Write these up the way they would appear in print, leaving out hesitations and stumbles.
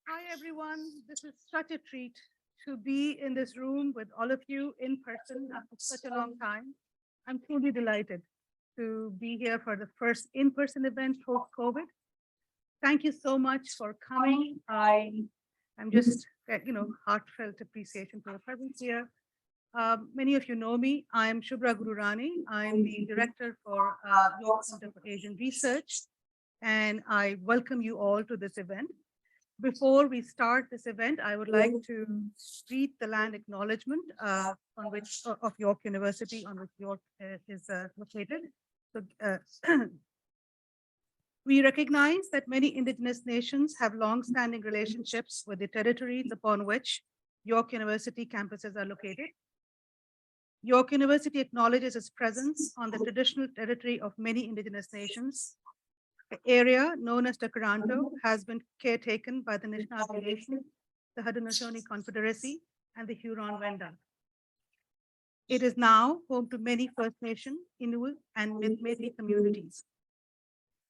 Hi, everyone. This is such a treat to be in this room with all of you in person after such a long time. I'm truly delighted to be here for the first in-person event post-COVID. Thank you so much for coming. I'm just, heartfelt appreciation for your presence here. Many of you know me. I'm Shubhra Gururani. I'm the director for York Center for Asian Research, and I welcome you all to this event. Before we start this event, I would like to read the land acknowledgement on which of York University, on which York is located. So, we recognize that many indigenous nations have long-standing relationships with the territories upon which York University campuses are located. York University acknowledges its presence on the traditional territory of many indigenous nations. The area known as the Toronto has been caretaken by the Anishinaabe Nation, the Haudenosaunee Confederacy, and the Huron-Wendat. It is now home to many First Nation, Inuit, and Métis communities.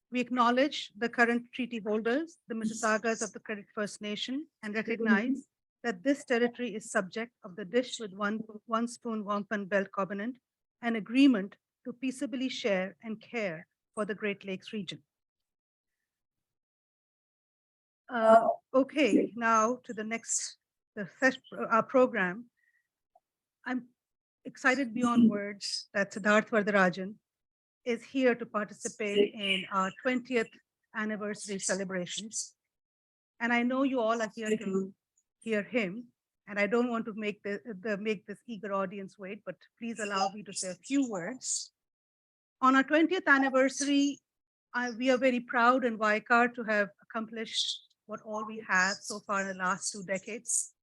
We acknowledge the current treaty holders, the Mississaugas of the Credit First Nation, and recognize that this territory is subject of the Dish with One Spoon Wampum Belt Covenant, an agreement to peaceably share and care for the Great Lakes region. Okay, now to the next program. I'm excited beyond words that Siddharth Varadarajan is here to participate in our 20th anniversary celebrations. And I know you all are here to hear him. And I don't want to make this eager audience wait, but please allow me to say a few words. On our 20th anniversary, we are very proud in Vaikar to have accomplished what all we have so far in the last 2 decades.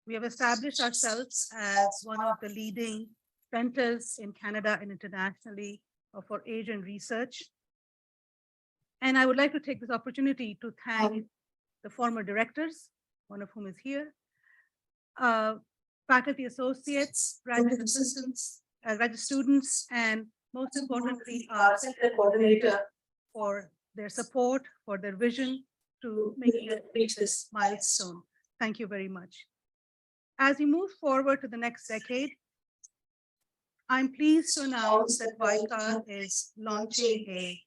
We have established ourselves as one of the leading centers in Canada and internationally for Asian research. And I would like to take this opportunity to thank the former directors, one of whom is here, faculty associates, graduate assistants, graduate students, and most importantly, our center coordinator for their support, for their vision to making it reach this milestone. Thank you very much. As we move forward to the next decade, I'm pleased to announce that Vaikar is launching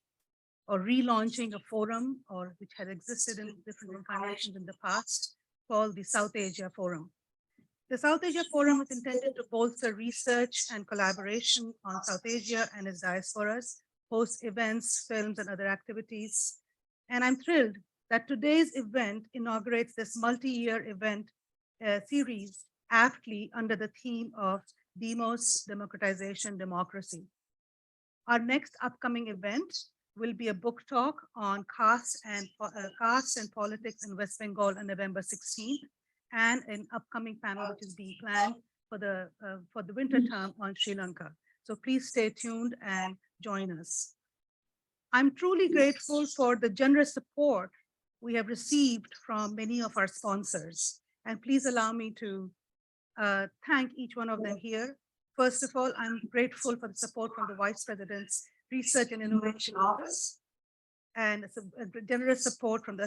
relaunching a forum, which has existed in different incarnations in the past, called the South Asia Forum. The South Asia Forum is intended to bolster research and collaboration on South Asia and its diasporas, host events, films, and other activities. And I'm thrilled that today's event inaugurates this multi-year event series aptly under the theme of Demos, Democratization, Democracy. Our next upcoming event will be a book talk on caste and politics in West Bengal on November 16th, and an upcoming panel which is being planned for the winter term on Sri Lanka. So please stay tuned and join us. I'm truly grateful for the generous support we have received from many of our sponsors. And please allow me to thank each one of them here. First of all, I'm grateful for the support from the Vice President's Research and Innovation Office, and a generous support from the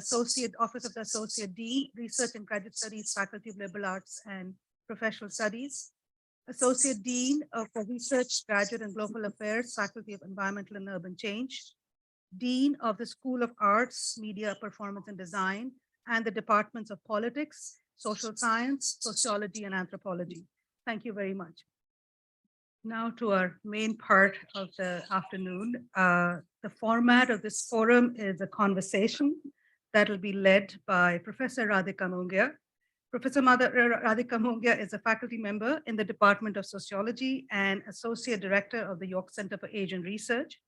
Office of the Associate Dean, Research and Graduate Studies, Faculty of Liberal Arts and Professional Studies, Associate Dean for Research, Graduate and Global Affairs, Faculty of Environmental and Urban Change, Dean of the School of Arts, Media, Performance and Design, and the Departments of Politics, Social Science, Sociology, and Anthropology. Thank you very much. Now to our main part of the afternoon. The format of this forum is a conversation that will be led by Professor Radhika Mongia. Professor Radhika Mongia is a faculty member in the Department of Sociology and Associate Director of the York Center for Asian Research.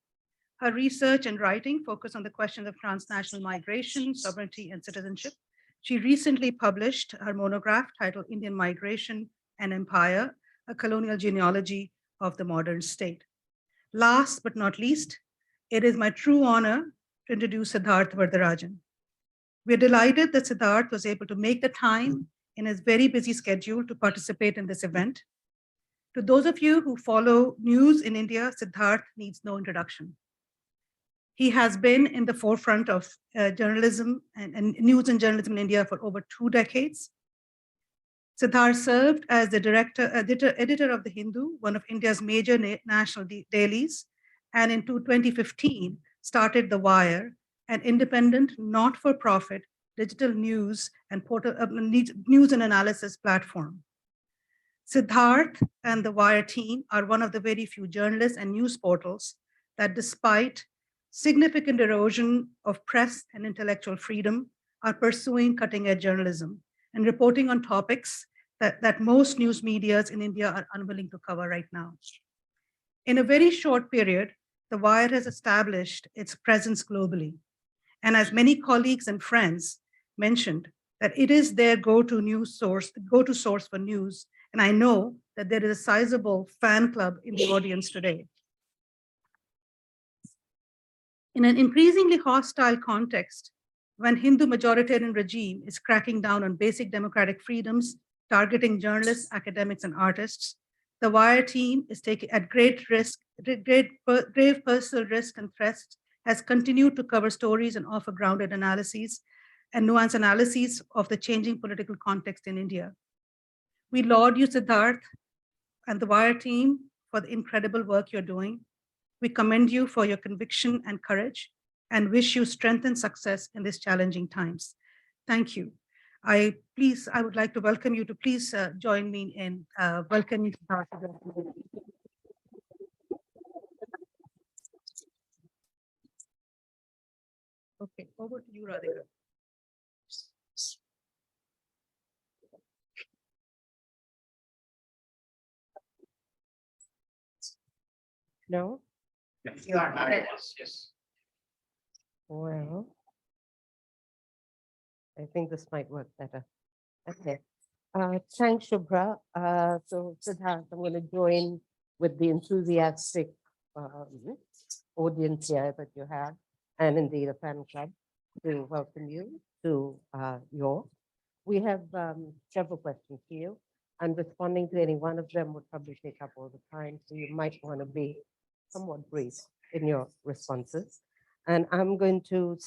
Her research and writing focus on the questions of transnational migration, sovereignty, and citizenship. She recently published her monograph titled Indian Migration and Empire, a Colonial Genealogy of the Modern State. Last but not least, it is my true honor to introduce Siddharth Varadarajan. We're delighted that Siddharth was able to make the time in his very busy schedule to participate in this event. To those of you who follow news in India, Siddharth needs no introduction. He has been in the forefront of journalism and news and journalism in India for over 2 decades. Siddharth served as the editor of The Hindu, one of India's major national dailies, and in 2015 started The Wire, an independent, not-for-profit digital news and news and analysis platform. Siddharth and the Wire team are one of the very few journalists and news portals that, despite significant erosion of press and intellectual freedom, are pursuing cutting-edge journalism and reporting on topics that most news medias in India are unwilling to cover right now. In a very short period, The Wire has established its presence globally. And as many colleagues and friends mentioned, that it is their go-to source for news. And I know that there is a sizable fan club in the audience today. In an increasingly hostile context, when Hindu majoritarian regime is cracking down on basic democratic freedoms, targeting journalists, academics, and artists, the Wire team is taking at great risk, grave personal risk and threat, has continued to cover stories and offer grounded analyses and nuanced analyses of the changing political context in India. We laud you, Siddharth, and the Wire team for the incredible work you're doing. We commend you for your conviction and courage and wish you strength and success in these challenging times. Thank you. I would like to welcome you to please join me in welcoming Siddharth. Okay, over to you, Radhika. No? You are not. Yes. Well, I think this might work better. Okay. Thanks, Shubhra. So, Siddharth, I'm going to join with the enthusiastic audience here that you have, and indeed a fan club, to welcome you to York. We have several questions for you, and responding to any one of them would probably take up all the time, so you might want to be somewhat brief in your responses. And I'm going to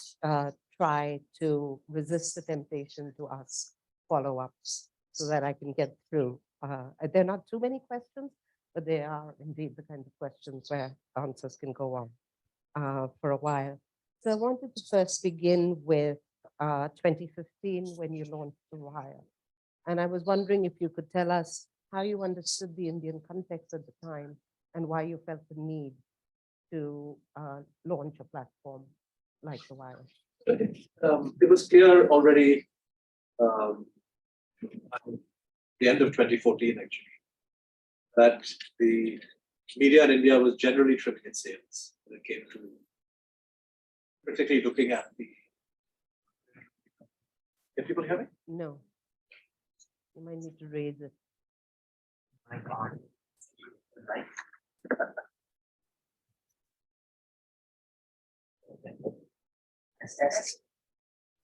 try to resist the temptation to ask follow-ups so that I can get through. There are not too many questions, but they are indeed the kind of questions where answers can go on for a while. So I wanted to first begin with 2015 when you launched The Wire. And I was wondering if you could tell us how you understood the Indian context at the time and why you felt the need to launch a platform like The Wire. It was clear already at the end of 2014, actually, that the media in India was generally trimming its sails when it came to particularly looking at the. Can people hear me? No. You might need to raise it. My God. Right.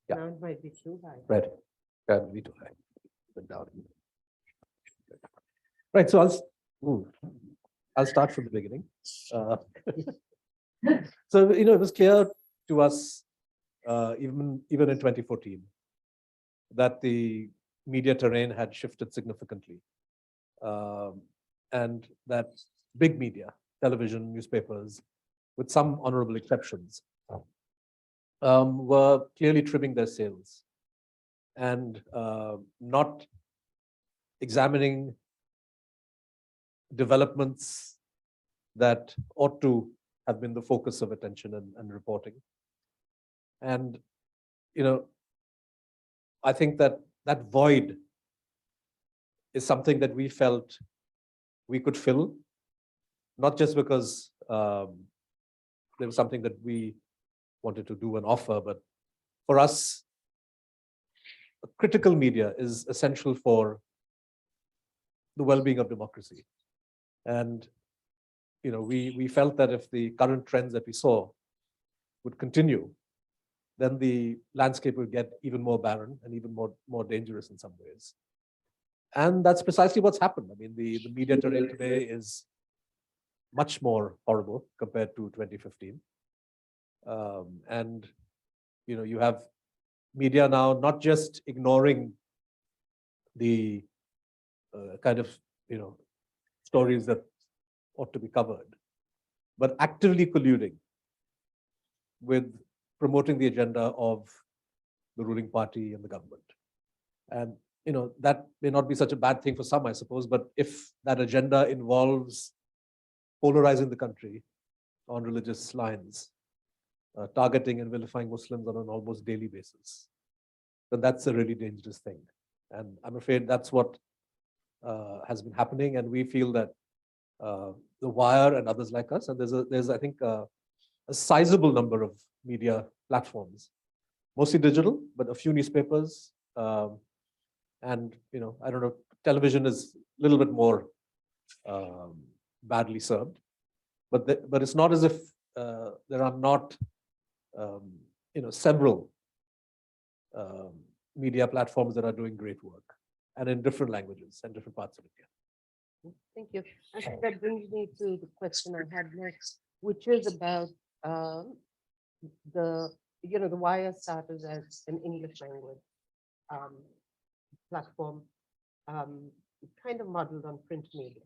Yeah. Now it might be too high. Right. Be too high. Put down. Right. So I'll start from the beginning. So it was clear to us, even in 2014, that the media terrain had shifted significantly, and that big media, television, newspapers, with some honorable exceptions, were clearly trimming their sails and not examining developments that ought to have been the focus of attention and reporting. And, I think that void is something that we felt we could fill, not just because there was something that we wanted to do and offer, but for us, critical media is essential for the well-being of democracy. And we felt that if the current trends that we saw would continue, then the landscape would get even more barren and even more dangerous in some ways. And that's precisely what's happened. I mean, the media terrain today is much more horrible compared to 2015. And you have media now not just ignoring the kind of stories that ought to be covered, but actively colluding with promoting the agenda of the ruling party and the government. And that may not be such a bad thing for some, I suppose, but if that agenda involves polarizing the country on religious lines, targeting and vilifying Muslims on an almost daily basis, then that's a really dangerous thing. And I'm afraid that's what has been happening. And we feel that The Wire and others like us, and there's I think a sizable number of media platforms, mostly digital, but a few newspapers, and I don't know, television is a little bit more badly served, but it's not as if there are not several media platforms that are doing great work, and in different languages and different parts of India. Thank you. I think that brings me to the question I had next, which is about the Wire started as an English language platform, kind of modeled on print media.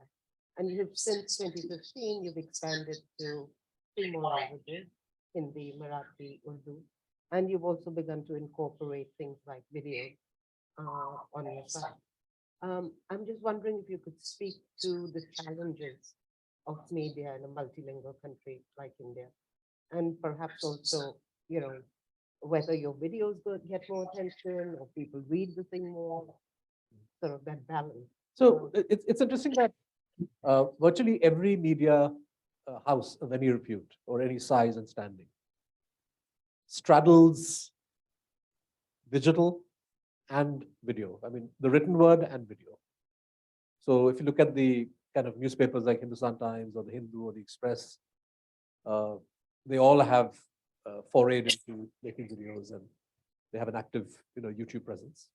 And since 2015, you've expanded to 3 more languages, Hindi, Marathi, Urdu, and you've also begun to incorporate things like video on your site. I'm just wondering if you could speak to the challenges of media in a multilingual country like India, and perhaps also, whether your videos get more attention or people read the thing more, sort of that balance. So it's interesting that virtually every media house of any repute or any size and standing straddles digital and video. I mean, the written word and video. So if you look at the kind of newspapers like Hindustan Times or the Hindu or the Express, they all have forayed into making videos, and they have an active, YouTube presence.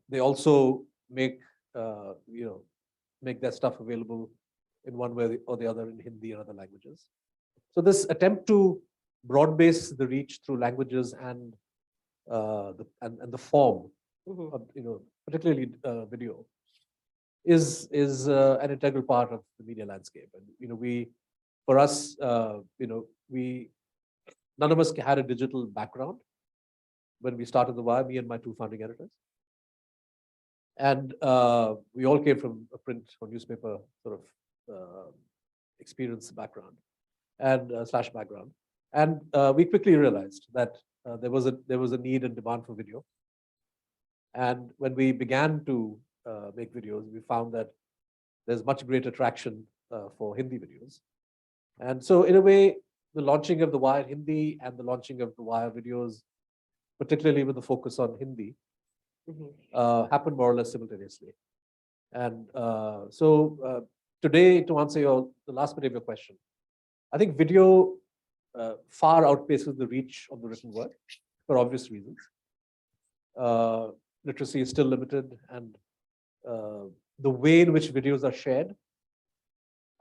They also make their stuff available in one way or the other in Hindi and other languages. So this attempt to broad base the reach through languages and the form, of, particularly video, is an integral part of the media landscape. And for us, none of us had a digital background when we started The Wire, me and my 2 founding editors. And we all came from a print or newspaper sort of experience background and / background. And we quickly realized that there was a need and demand for video. And when we began to make videos, we found that there's much greater traction for Hindi videos. And so in a way, the launching of The Wire Hindi and the launching of The Wire videos, particularly with the focus on Hindi, happened more or less simultaneously. And so today, to answer the last bit of your question, I think video far outpaces the reach of the written word for obvious reasons. Literacy is still limited, and the way in which videos are shared,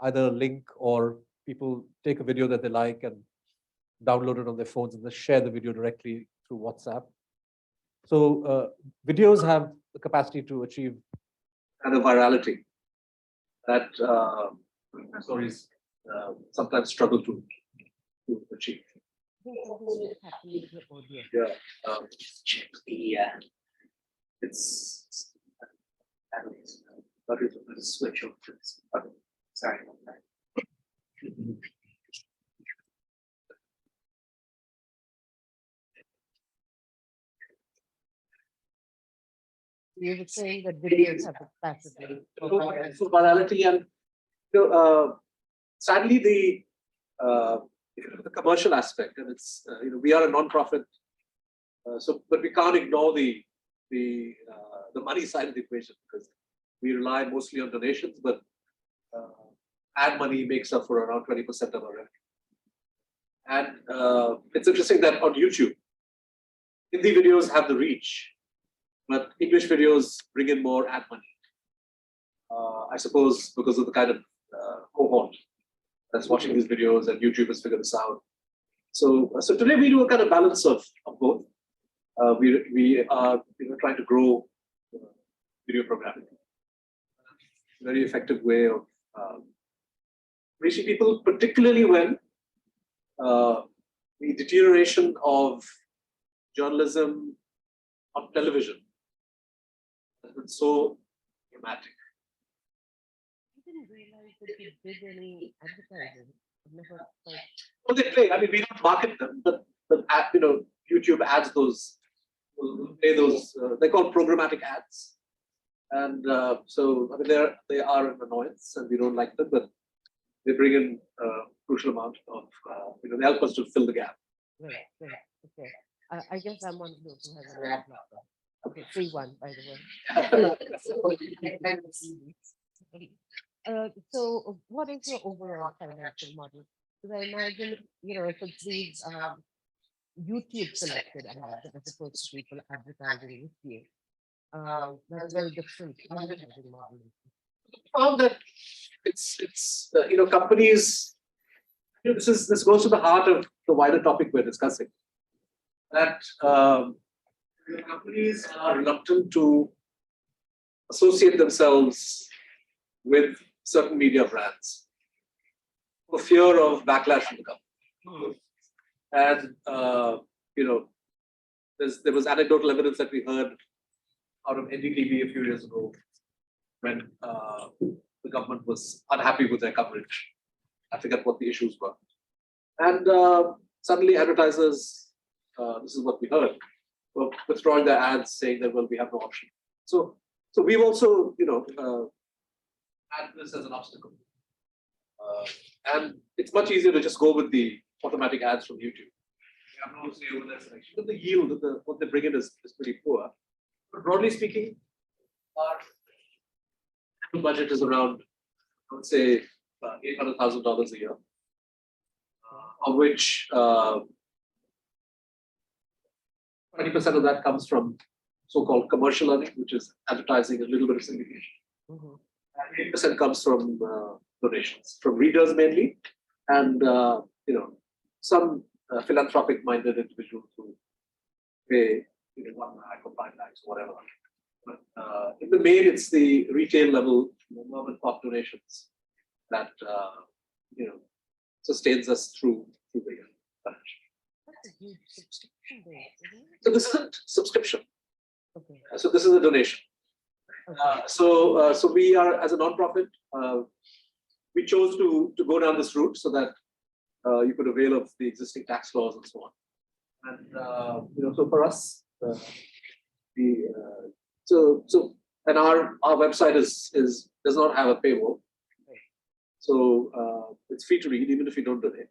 either a link or people take a video that they like and download it on their phones and then share the video directly through WhatsApp. So videos have the capacity to achieve kind of virality that stories sometimes struggle to achieve. Yeah. Check the it's switch off this. Okay. Sorry about that. You were saying that videos have the capacity for virality, and sadly the commercial aspect, and it's we are a non-profit, but we can't ignore the money side of the equation, because we rely mostly on donations, but ad money makes up for around 20% of our revenue. And it's interesting that on YouTube, Hindi videos have the reach, but English videos bring in more ad money. I suppose because of the kind of cohort that's watching these videos, and YouTube has figured this out. So today we do a kind of balance of both. We are trying to grow video programming. Very effective way of reaching people, particularly when the deterioration of journalism on television has been so dramatic. I didn't realize that you did any advertising. I've never quite. Well, they play. I mean, we don't market them, but YouTube adds those. Will play those. They're called programmatic ads, and so I mean they are an annoyance, and we don't like them, but they bring in a crucial amount of they help us to fill the gap. Right, okay. I guess I'm one of those who has an ad blocker. Okay, free one, by the way. So what is your overall financial model? Because I imagine, if it's these YouTube selected ads as opposed to people advertising with you, that's very different advertising model. Found that it's companies. This goes to the heart of the wider topic we're discussing. That companies are reluctant to associate themselves with certain media brands for fear of backlash from the government. And there was anecdotal evidence that we heard out of NDTV a few years ago when the government was unhappy with their coverage. I forget what the issues were. And suddenly advertisers, this is what we heard, were withdrawing their ads saying that, well, we have no option. So we've also, had this as an obstacle. And it's much easier to just go with the automatic ads from YouTube. We have no say over their selection. But the yield, what they bring in is pretty poor. But broadly speaking, our annual budget is around, I would say, $800,000 a year, of which 20% of that comes from so-called commercial earning, which is advertising, a little bit of syndication. And 8% comes from donations, from readers mainly, and some philanthropic-minded individuals who pay 1 lakh or 5 lakhs, whatever. But in the main, it's the retail level, mom and pop donations that sustains us through the year. That's a huge subscription base, isn't it? So this isn't subscription. Okay. So this is a donation. So we are, as a nonprofit, we chose to go down this route so that you could avail of the existing tax laws and so on. And so for us, and our website does not have a paywall, so it's free to read even if you don't donate.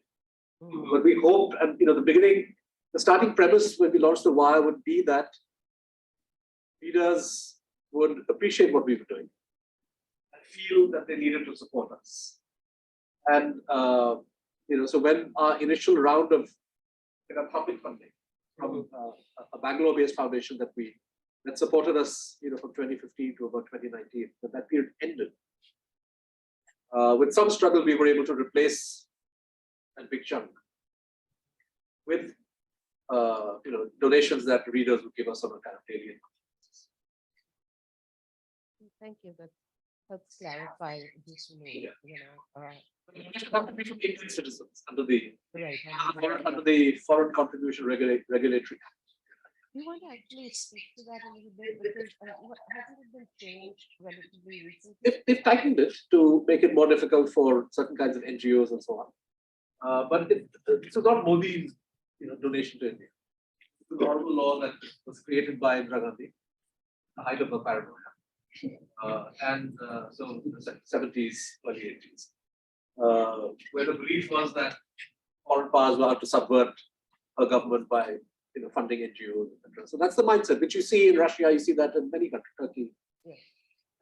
But we hope, and the starting premise when we launched the Wire would be that readers would appreciate what we were doing and feel that they needed to support us. And so when our initial round of public funding from a Bangalore-based foundation that supported us, from 2015 to about 2019, but that period ended. With some struggle, we were able to replace a big chunk with donations that readers would give us on a kind of daily income. Thank you. That helps clarify this to me. It have to be from Indian citizens under the Right. Foreign Contribution Regulatory Act. We want to actually speak to that a little bit because hasn't it been changed relatively recently? They've tightened it to make it more difficult for certain kinds of NGOs and so on. But it's not Modi's donation to India. It's a normal law that was created by Indira Gandhi, the height of her paranoia. So in the 70s, early 80s, where the belief was that foreign powers were out to subvert a government by funding NGOs, etc. So that's the mindset which you see in Russia. You see that in many countries, Turkey. Yes.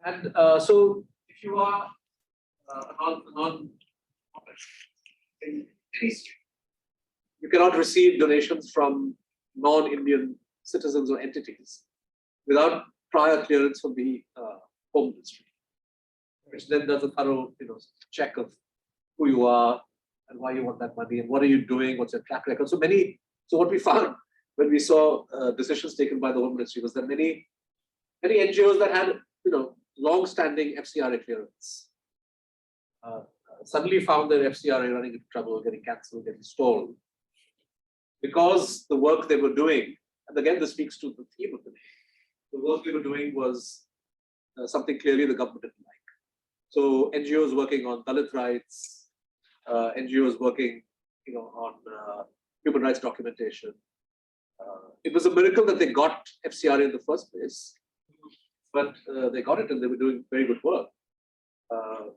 And so if you are you cannot receive donations from non-Indian citizens or entities without prior clearance from the Home Ministry, which then does a thorough check of who you are, and why you want that money and what are you doing, what's your track record. So what we found when we saw decisions taken by the Home Ministry was that many NGOs that had, long-standing FCRA clearance suddenly found their FCRA running into trouble, getting cancelled, getting stalled, because the work they were doing, and again, this speaks to the theme of the day, the work they were doing was something clearly the government didn't like. So NGOs working on Dalit rights, NGOs working, on human rights documentation. It was a miracle that they got FCRA in the first place, but they got it and they were doing very good work.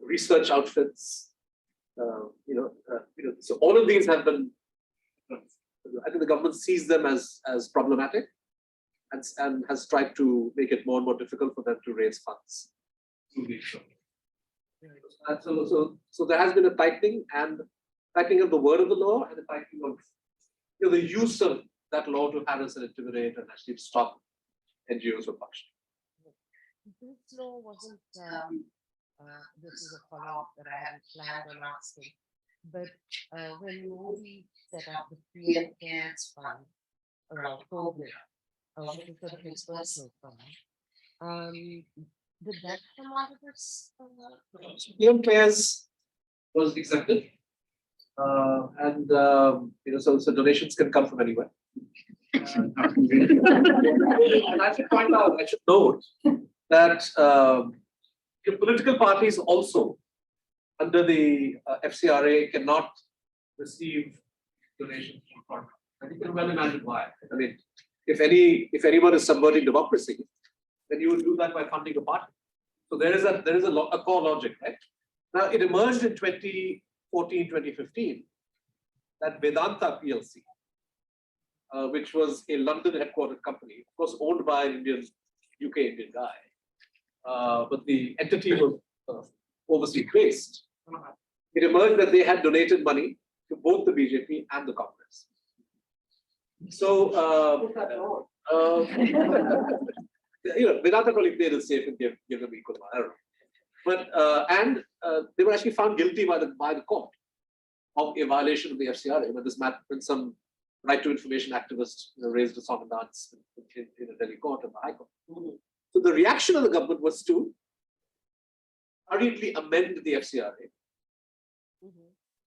Research outfits, so all of these have been, I think the government sees them as problematic and has tried to make it more and more difficult for them to raise funds. And so there has been a tightening of the word of the law and a tightening of the use of that law to harass and intimidate and actually stop NGOs from functioning. This law wasn't, this is a follow-up that I hadn't planned on asking, but when Modi set up the PM Cares Fund around COVID, which is sort of his personal fund, did that come out of this? PM Cares was accepted, and so donations can come from anywhere. And I should note that political parties also, under the FCRA, cannot receive donations from foreign countries. And you can well imagine why. I mean, if anyone is subverting democracy, then you would do that by funding a party. So there is a core logic, right? Now it emerged in 2014, 2015 that Vedanta PLC, which was a London headquartered company, of course owned by an UK Indian guy, but the entity was overseas based. It emerged that they had donated money to both the BJP and the Congress. So Vedanta probably played it safe and give them equal amount. I don't know. But they were actually found guilty by the court of a violation of the FCRA when some right to information activist raised a song and dance in a Delhi court and the High Court. So the reaction of the government was to hurriedly amend the FCRA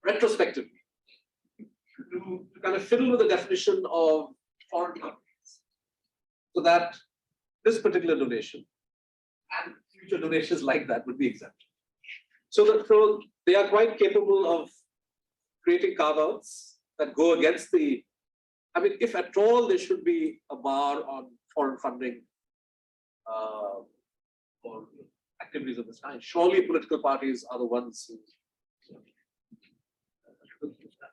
retrospectively to kind of fiddle with the definition of foreign companies, so that this particular donation and future donations like that would be exempt. So they are quite capable of creating carve-outs that go against the, I mean, if at all there should be a bar on foreign funding or activities of this kind, surely political parties are the ones who,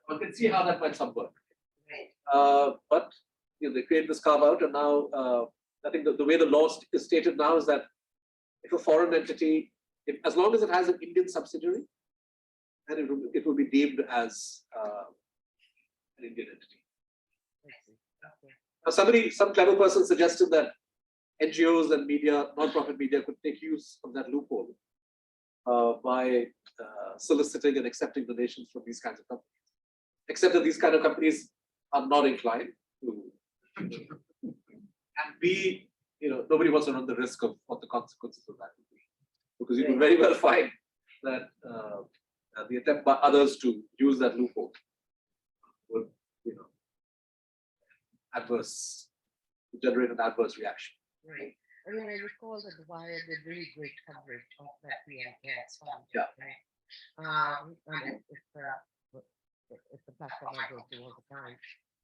one can see how that might subvert. But they create this carve-out, and now I think the way the law is stated now is that if a foreign entity, as long as it has an Indian subsidiary, then it will be deemed as an Indian entity. Now, some clever person suggested that NGOs and media, non-profit media, could take use of that loophole by soliciting and accepting donations from these kinds of companies. Except that these kind of companies are not inclined to, and B, nobody wants to run the risk of what the consequences of that would be, because you can very well find that the attempt by others to use that loophole would, generate an adverse reaction. Right. I mean, I recall that the Wire did really great coverage of that PM Cares Fund. Yeah. Right? And it's the platform I go to all the time.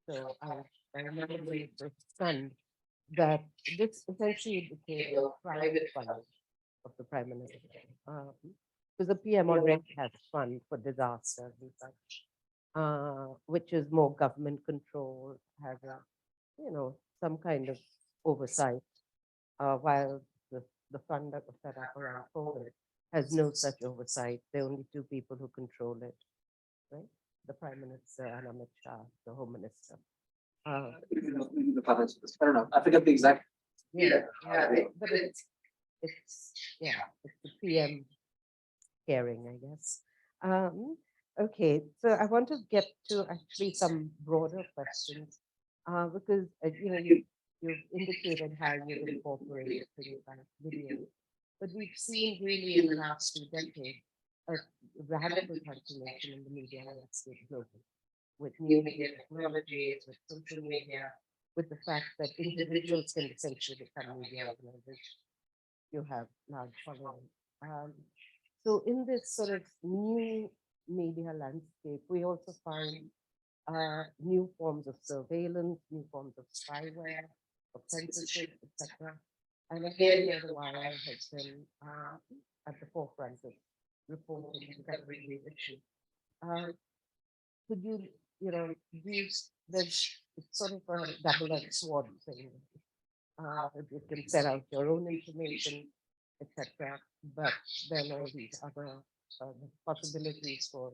So I remember being stunned that this essentially became a private fund of the Prime Minister. Because the PM already has a fund for disasters and such, which is more government control, has a, some kind of oversight, while the fund that was set up around COVID has no such oversight. There are only two people who control it, right? The Prime Minister and Amit Shah, the Home Minister. The finance minister. I don't know. I forget the exact. But it's the PM caring, I guess. Okay, so I want to get to actually some broader questions, because you've indicated how you've incorporated things like video, but we've seen really in the last 2 decades a radical transformation in the media landscape globally, with new media technologies, with social media, with the fact that individuals can essentially become media organizations. You have large following. So in this sort of new media landscape, we also find new forms of surveillance, new forms of spyware, of censorship, etc. And again, the Wire has been at the forefront of reporting and covering these issues. Could there's it's sort of a double-edged sword thing. You can set out your own information, etc. But then all these other possibilities for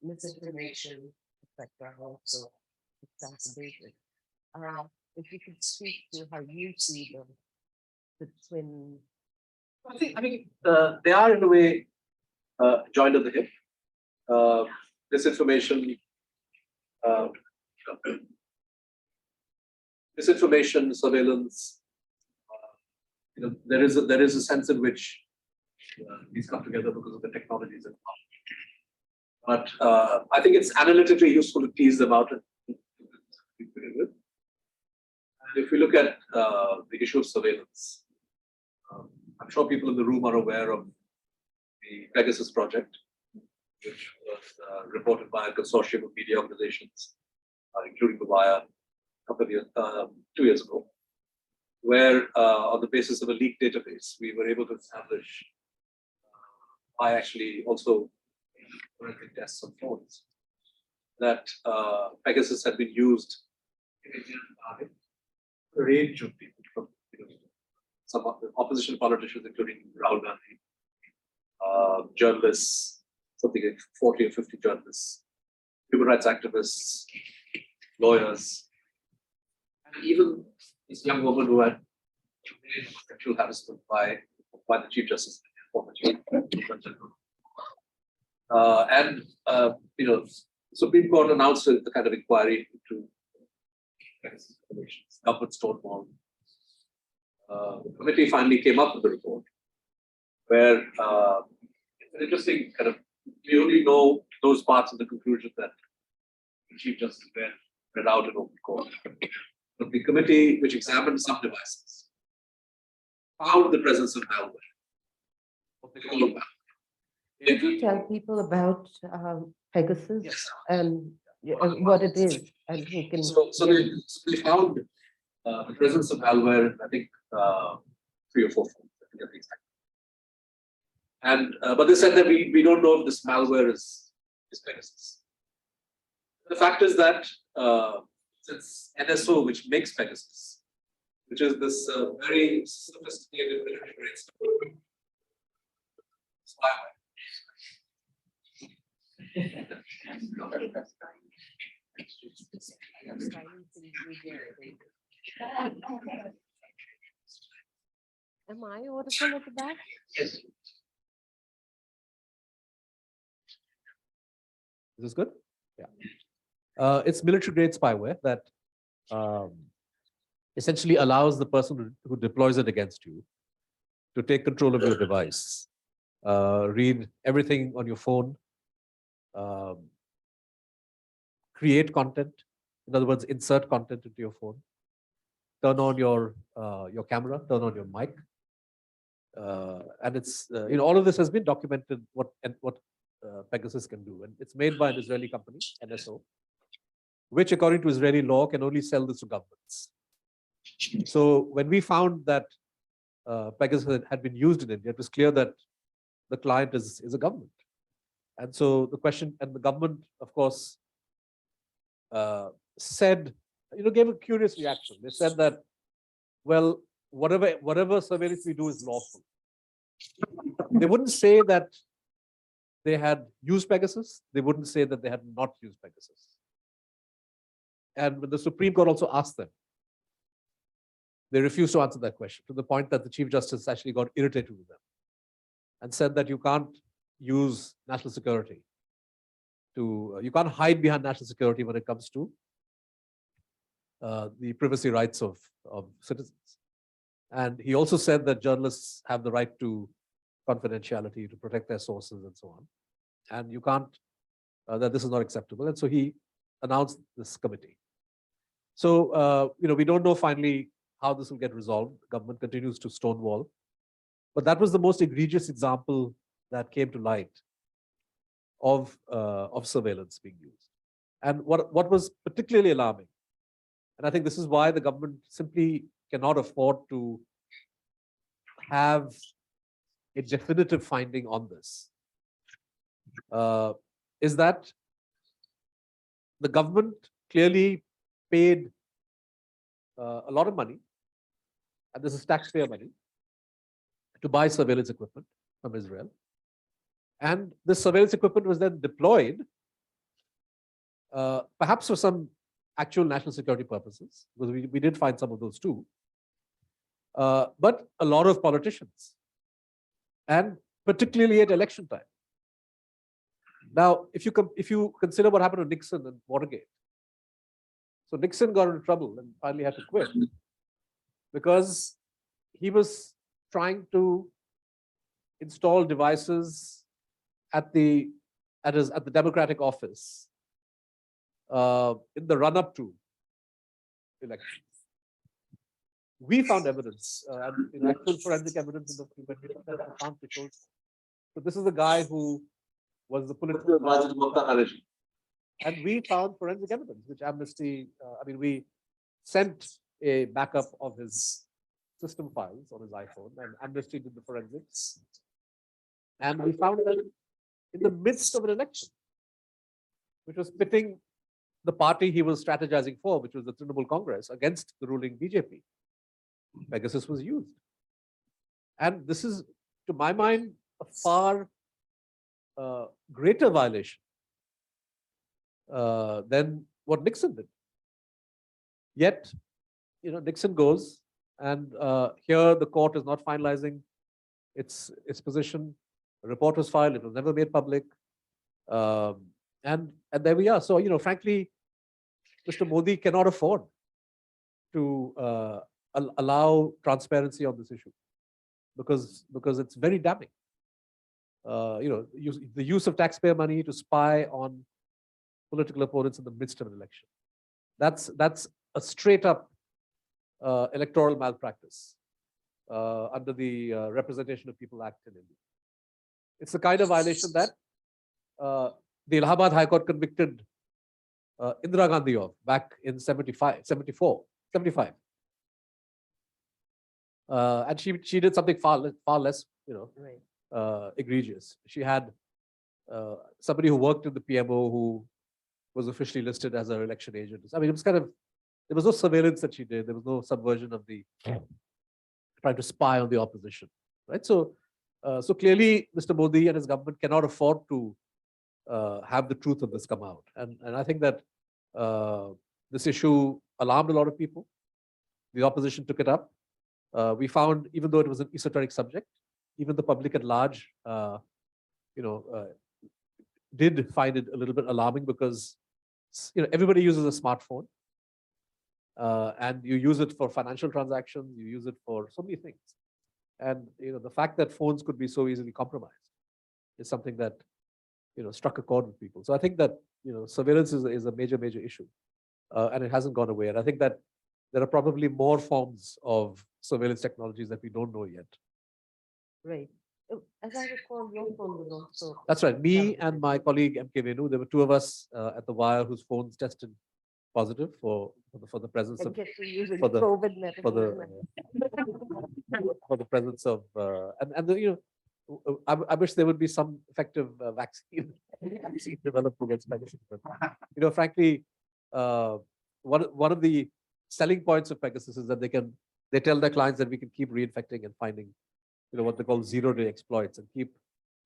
misinformation, etc. also exacerbated. If you could speak to how you see the twin. I think they are in a way joined at the hip. Disinformation, surveillance. There is a sense in which these come together because of the technologies involved. But I think it's analytically useful to tease them out. And if we look at the issue of surveillance, I'm sure people in the room are aware of the Pegasus project, which was reported by a consortium of media organizations, including the Wire, a couple of years, 2 years ago, where on the basis of a leaked database, we were able to establish by actually also forensic tests on phones that Pegasus had been used in India by a range of people, from some opposition politicians, including Rahul Gandhi, journalists, something like 40 or 50 journalists, human rights activists, lawyers, and even this young woman who had sexual harassment by the Chief Justice, former Chief Justice. Supreme Court announced the kind of inquiry into government stonewall. The committee finally came up with a report where it's an interesting kind of, we only know those parts of the conclusion that the Chief Justice read out in open court. But the committee, which examined some devices, found the presence of malware. What they call malware. Could you tell people about Pegasus Yes. and what it is, and who can? So they found the presence of malware in, I think, 3 or 4 phones. I forget the exact. And but they said that we don't know if this malware is Pegasus. The fact is that since NSO, which makes Pegasus, which is this very sophisticated military-grade spyware. Am I audible at the back? Yes. Is this good? Yeah. It's military grade spyware that essentially allows the person who deploys it against you to take control of your device, read everything on your phone, create content. In other words, insert content into your phone, turn on your camera, turn on your mic. And it's, all of this has been documented what Pegasus can do. And it's made by an Israeli company, NSO, which according to Israeli law can only sell this to governments. So when we found that Pegasus had been used in India, it was clear that the client is a government. And so the question, and the government, of course, said, gave a curious reaction. They said that, well, whatever surveillance we do is lawful. They wouldn't say that they had used Pegasus. They wouldn't say that they had not used Pegasus. And when the Supreme Court also asked them, they refused to answer that question, to the point that the Chief Justice actually got irritated with them and said that you can't use national security you can't hide behind national security when it comes to the privacy rights of citizens. And he also said that journalists have the right to confidentiality, to protect their sources and so on. And you can't, that this is not acceptable. And so he announced this committee. So, we don't know finally how this will get resolved. The government continues to stonewall. But that was the most egregious example that came to light of surveillance being used. And what was particularly alarming, and I think this is why the government simply cannot afford to have a definitive finding on this, is that the government clearly paid a lot of money, and this is taxpayer money, to buy surveillance equipment from Israel. And this surveillance equipment was then deployed, perhaps for some actual national security purposes, because we did find some of those too, but a lot of politicians, and particularly at election time. Now, if you consider what happened to Nixon and Watergate, so Nixon got into trouble and finally had to quit because he was trying to install devices at the Democratic office in the run-up to elections. We found evidence, and actual forensic evidence in the found pictures. So this is the guy who was the political advisor, and we found forensic evidence, which Amnesty, we sent a backup of his system files on his iPhone, and Amnesty did the forensics. And we found that in the midst of an election, which was pitting the party he was strategizing for, which was the Trinamool Congress, against the ruling BJP, Pegasus was used. And this is, to my mind, a far greater violation than what Nixon did. Yet, Nixon goes, and here the court is not finalizing its position. A report was filed; it was never made public, and there we are. So, frankly, Mr. Modi cannot afford to allow transparency on this issue because it's very damning. The use of taxpayer money to spy on political opponents in the midst of an election. That's a straight up electoral malpractice under the Representation of People Act in India. It's the kind of violation that the Allahabad High Court convicted Indira Gandhi of back in 75. And she did something far less, egregious. She had somebody who worked in the PMO who was officially listed as her election agent. It was kind of, there was no surveillance that she did. There was no subversion of the trying to spy on the opposition, right? So clearly, Mr. Modi and his government cannot afford to have the truth of this come out. And I think that this issue alarmed a lot of people. The opposition took it up. We found, even though it was an esoteric subject, even the public at large, did find it a little bit alarming because, everybody uses a smartphone, and you use it for financial transactions, you use it for so many things. And, the fact that phones could be so easily compromised is something that, struck a chord with people. So I think that, surveillance is a major, major issue, and it hasn't gone away. And I think that there are probably more forms of surveillance technologies that we don't know yet. Right. As I recall, your phone was also. That's right. Me and my colleague M.K. Venu, there were two of us at the Wire whose phones tested positive for the presence of for the COVID for the presence of I wish there would be some effective vaccine developed against Pegasus. But frankly, one of the selling points of Pegasus is that they tell their clients that we can keep reinfecting and finding what they call zero-day exploits and keep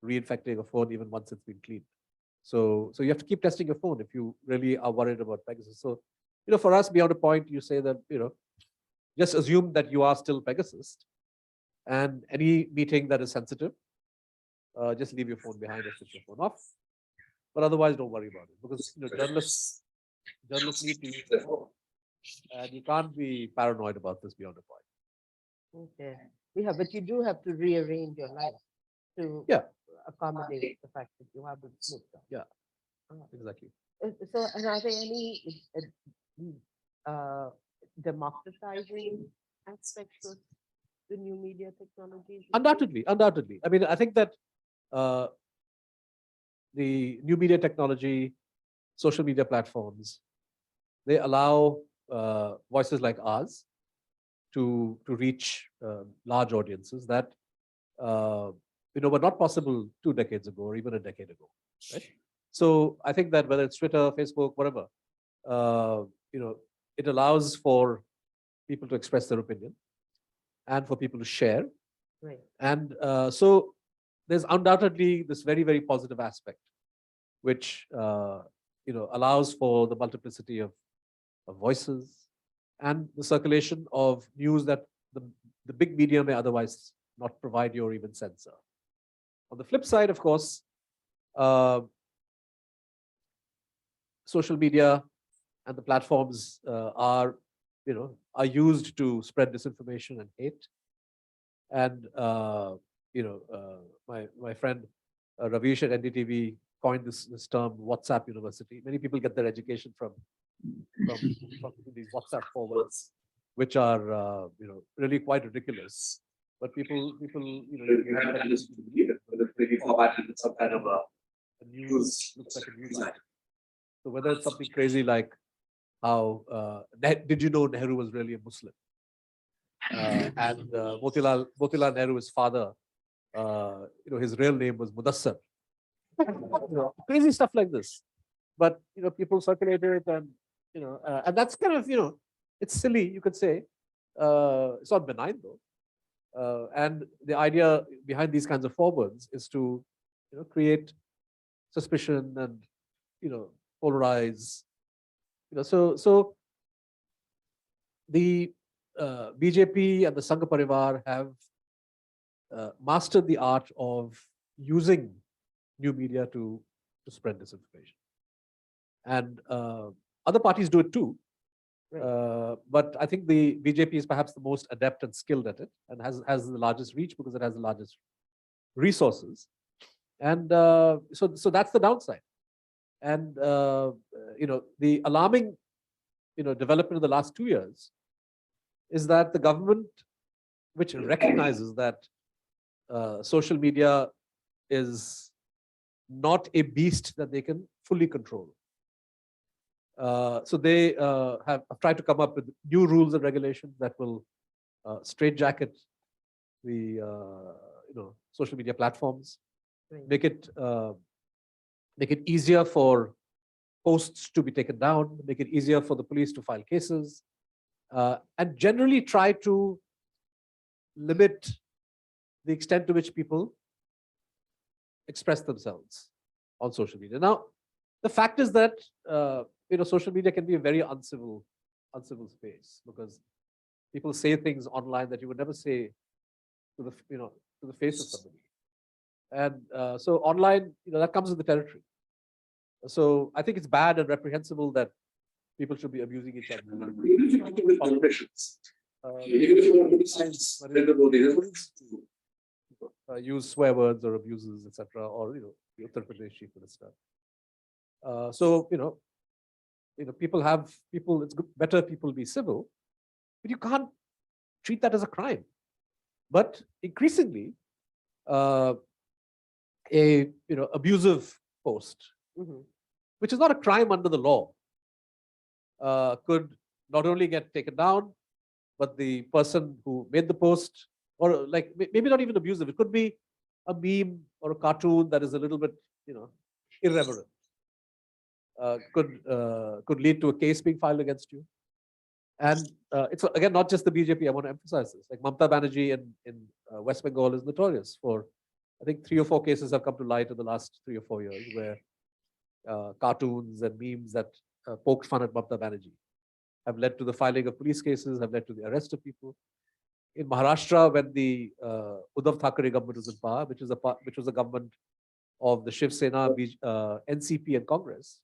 reinfecting a phone even once it's been cleaned. So you have to keep testing your phone if you really are worried about Pegasus. So, for us, beyond a point, you say that, just assume that you are still Pegasus, and any meeting that is sensitive, just leave your phone behind or switch your phone off. but otherwise don't worry about it, because journalists need to use their phone, and you can't be paranoid about this beyond a point. Okay. Yeah, but you do have to rearrange your life to Yeah. accommodate the fact that you have a smooth job. Yeah. Uh, Exactly. So, and are there any democratizing aspects of the new media technologies? Undoubtedly. I mean, I think that uh, the new media technology, social media platforms, they allow voices like ours to reach large audiences that were not possible 2 decades ago or even a decade ago. Right? So I think that whether it's Twitter, Facebook, whatever, it allows for people to express their opinion and for people to share. Right. And so there's undoubtedly this very, very positive aspect, which allows for the multiplicity of voices and the circulation of news that the big media may otherwise not provide you or even censor. On the flip side, of course, social media and the platforms are used to spread disinformation and hate. And my friend Ravish at NDTV coined this term WhatsApp University. Many people get their education from these WhatsApp forwards, which are really quite ridiculous. But people you have to listen to believe it, whether it's maybe formatted in some kind of a news, looks like a news item. So whether it's something crazy like how did you know Nehru was really a Muslim? And Motilal Nehru, his father, his real name was Mudassar. Crazy stuff like this. But people circulate it, and and that's kind of it's silly, you could say. It's not benign though. And the idea behind these kinds of forwards is to create suspicion and polarize. So the BJP and the Sangha Parivar have mastered the art of using new media to spread disinformation. And other parties do it too. Right. But I think the BJP is perhaps the most adept and skilled at it, and has the largest reach because it has the largest resources. And so that's the downside. And the alarming development in the last 2 years is that the government, which recognizes that social media is not a beast that they can fully control. So they have tried to come up with new rules and regulations that will straitjacket the social media platforms, Right. make it easier for posts to be taken down, make it easier for the police to file cases, and generally try to limit the extent to which people express themselves on social media. Now, the fact is that social media can be a very uncivil space, because people say things online that you would never say to the face of somebody. And so online, that comes with the territory. So I think it's bad and reprehensible that people should be abusing each other. Politicians. Use swear words or abuses, etc., or Uttar Pradesh Chief Minister. So people. It's better people be civil, but you can't treat that as a crime. But increasingly, a abusive post, which is not a crime under the law, could not only get taken down, but the person who made the post, or like maybe not even abusive, it could be a meme or a cartoon that is a little bit irreverent, could lead to a case being filed against you. And it's again not just the BJP. I want to emphasize this. Like Mamata Banerjee in West Bengal is notorious for, I think 3 or 4 cases have come to light in the last 3 or 4 years where cartoons and memes that poked fun at Mamata Banerjee have led to the filing of police cases, have led to the arrest of people. In Maharashtra, when the Uddhav Thackeray government was in power, which was a government of the Shiv Sena, NCP and Congress,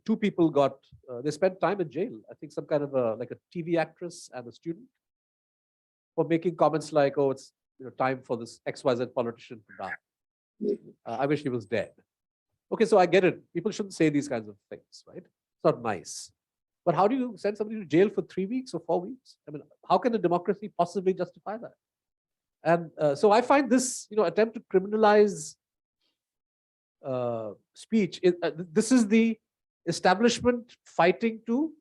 two people got, they spent time in jail. I think some kind of like a TV actress and a student, for making comments like, oh, it's time for this XYZ politician to die. I wish he was dead. Okay, so I get it. People shouldn't say these kinds of things, right? It's not nice. But how do you send somebody to jail for 3 weeks or 4 weeks? I mean, how can a democracy possibly justify that? And so I find this, attempt to criminalize speech. This is the establishment fighting to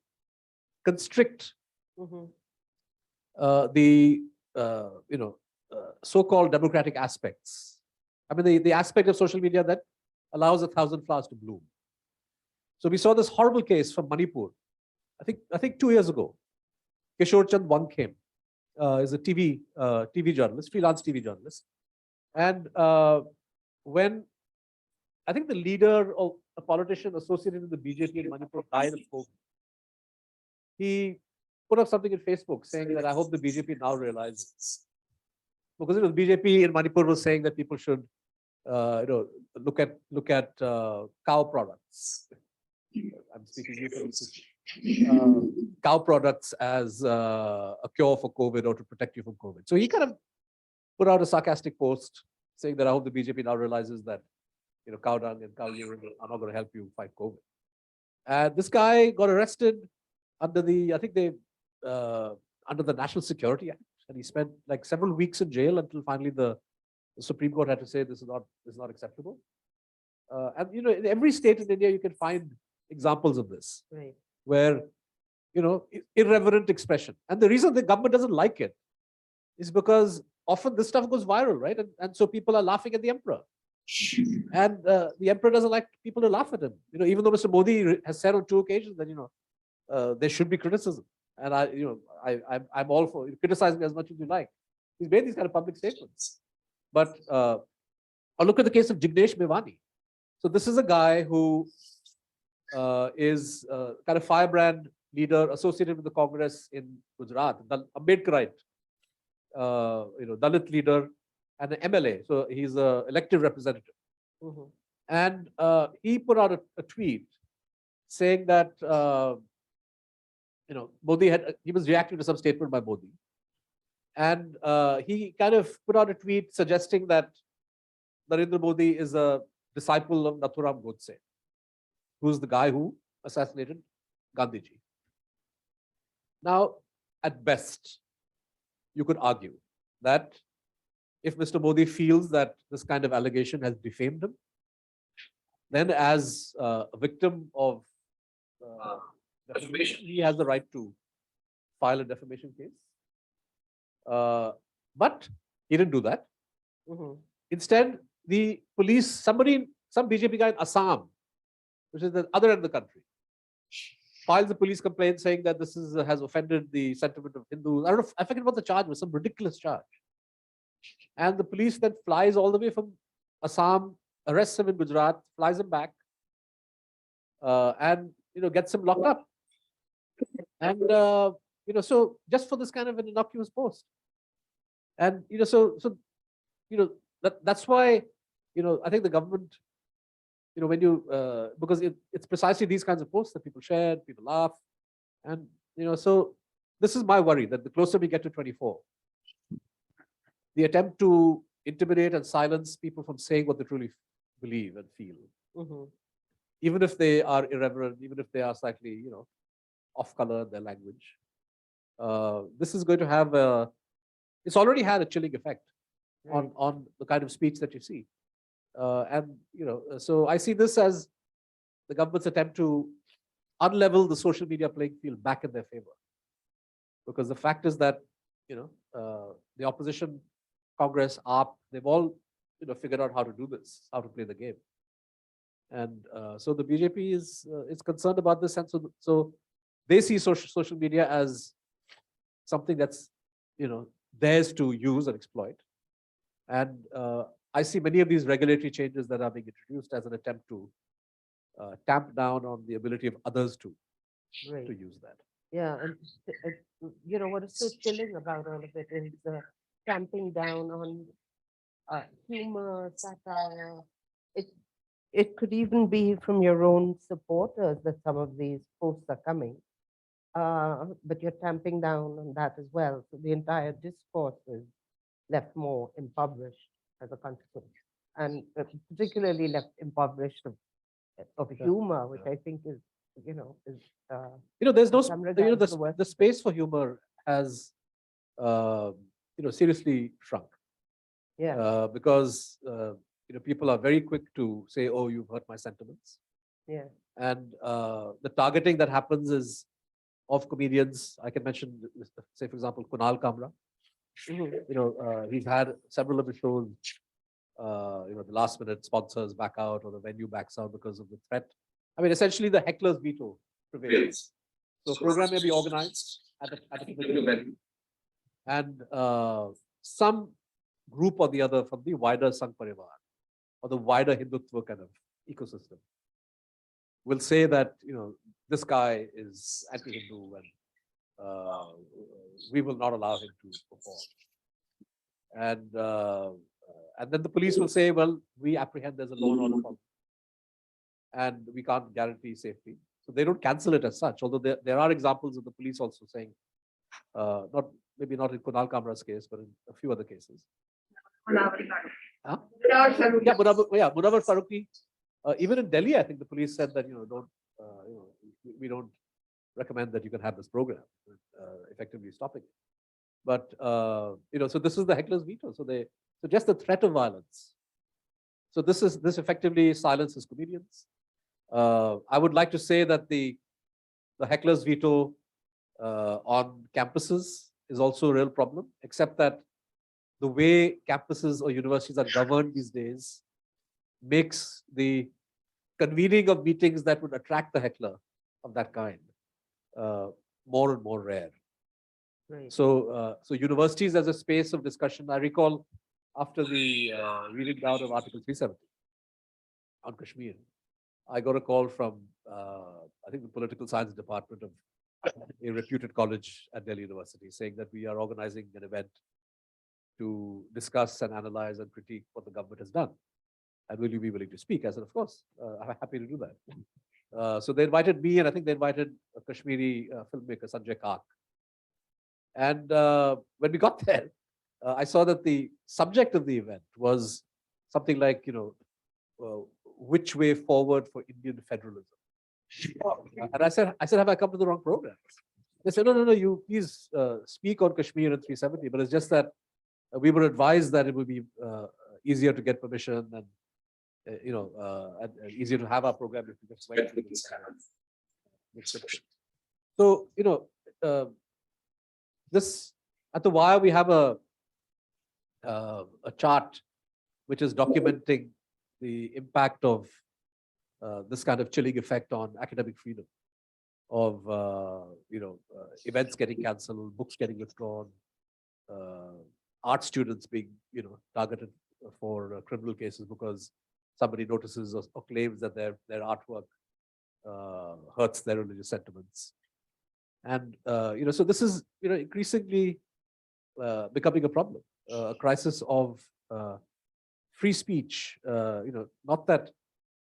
constrict the so-called democratic aspects. I mean, the aspect of social media that allows 1,000 flowers to bloom. So we saw this horrible case from Manipur. I think 2 years ago. Kishore Chand Wangkhem is a TV journalist, freelance TV journalist, and when I think the leader of a politician associated with the BJP in Manipur died of COVID, he put up something in Facebook saying that I hope the BJP now realizes, because the BJP in Manipur was saying that people should look at cow products. I'm speaking cow products as a cure for COVID or to protect you from COVID. So he kind of put out a sarcastic post saying that I hope the BJP now realizes that cow dung and cow urine are not going to help you fight COVID. And this guy got arrested under the under the National Security Act, and he spent like several weeks in jail until finally the Supreme Court had to say this is not acceptable. And in every state in India you can find examples of this, Right. where irreverent expression. And the reason the government doesn't like it is because often this stuff goes viral, right? And so people are laughing at the emperor. And the emperor doesn't like people to laugh at him. Even though Mr. Modi has said on 2 occasions that there should be criticism, and I'm all for criticize me as much as you like. He's made these kind of public statements. But I'll look at the case of Jignesh Mevani. So this is a guy who is kind of firebrand leader associated with the Congress in Gujarat, Ambedkarite, Dalit leader, and an MLA. So he's an elected representative. And he put out a tweet saying that Modi he was reacting to some statement by Modi, and he kind of put out a tweet suggesting that Narendra Modi is a disciple of Nathuram Godse, who's the guy who assassinated Gandhiji. Now, at best, you could argue that if Mr. Modi feels that this kind of allegation has defamed him, then as a victim of defamation, he has the right to file a defamation case. But he didn't do that. Instead, the police, some BJP guy in Assam, which is the other end of the country, files a police complaint saying that this has offended the sentiment of Hindus. I don't know, I forget what the charge was, some ridiculous charge. And the police then flies all the way from Assam, arrests him in Gujarat, flies him back, and gets him locked up. And so just for this kind of an innocuous post. And that's why I think the government, when you because it's precisely these kinds of posts that people share, people laugh, and so this is my worry, that the closer we get to 24, the attempt to intimidate and silence people from saying what they truly believe and feel, even if they are irreverent, even if they are slightly off color in their language, this is going to have it's already had a chilling effect on the kind of speech that you see. And so I see this as the government's attempt to unlevel the social media playing field back in their favor, because the fact is that the opposition, Congress, AAP, they've all figured out how to do this, how to play the game. And so the BJP is concerned about this, and so they see social media as something that's theirs to use and exploit. And I see many of these regulatory changes that are being introduced as an attempt to tamp down on the ability of others to use that. Yeah, and what is so chilling about all of it is tamping down humor, satire. It could even be from your own supporters that some of these posts are coming. But you're tamping down on that as well. So the entire discourse is left more impoverished as a consequence. And particularly left impoverished of humor, which I think is, There's no, in some regards, the worst the space for humor has, seriously shrunk. yeah, Because, people are very quick to say, oh, you've hurt my sentiments. yeah. And the targeting that happens is of comedians. I can mention, say, for example, Kunal Kamra. Mhm. He's had several of his shows, the last minute sponsors back out or the venue backs out because of the threat. I mean, essentially the heckler's veto prevails. So program may be organized at a particular venue. And some group or the other from the wider Sangh Parivar or the wider Hindutva kind of ecosystem will say that, this guy is anti-Hindu and we will not allow him to perform. And then the police will say, well, we apprehend there's a law and order problem and we can't guarantee safety. So they don't cancel it as such, although there are examples of the police also saying, maybe not in Kunal Kamra's case, but in a few other cases. Huh? Yeah, Munawar Farooqi. Even in Delhi, I think the police said that, we don't recommend that you can have this program, effectively stopping it. But, so this is the heckler's veto. So just the threat of violence. So this effectively silences comedians. I would like to say that the heckler's veto on campuses is also a real problem, except that the way campuses or universities are governed these days makes the convening of meetings that would attract the heckler of that kind more and more rare. Right. So universities as a space of discussion, I recall after the reading down of Article 370 on Kashmir, I got a call from, I think, the political science department of a reputed college at Delhi University saying that we are organizing an event to discuss and analyze and critique what the government has done. And will you be willing to speak? I said, of course, I'm happy to do that. So they invited me, and I think they invited a Kashmiri filmmaker, Sanjay Kak. And when we got there, I saw that the subject of the event was something like, which way forward for Indian federalism? And I said, have I come to the wrong program? They said, no, you please speak on Kashmir and 370, but it's just that we were advised that it would be easier to get permission and, and easier to have our program if we just went through this. So, this at the Wire, we have a chart which is documenting the impact of this kind of chilling effect on academic freedom, of events getting cancelled, books getting withdrawn, art students being targeted for criminal cases because somebody notices or claims that their artwork hurts their religious sentiments. And so this is increasingly becoming a problem, a crisis of free speech. Not that,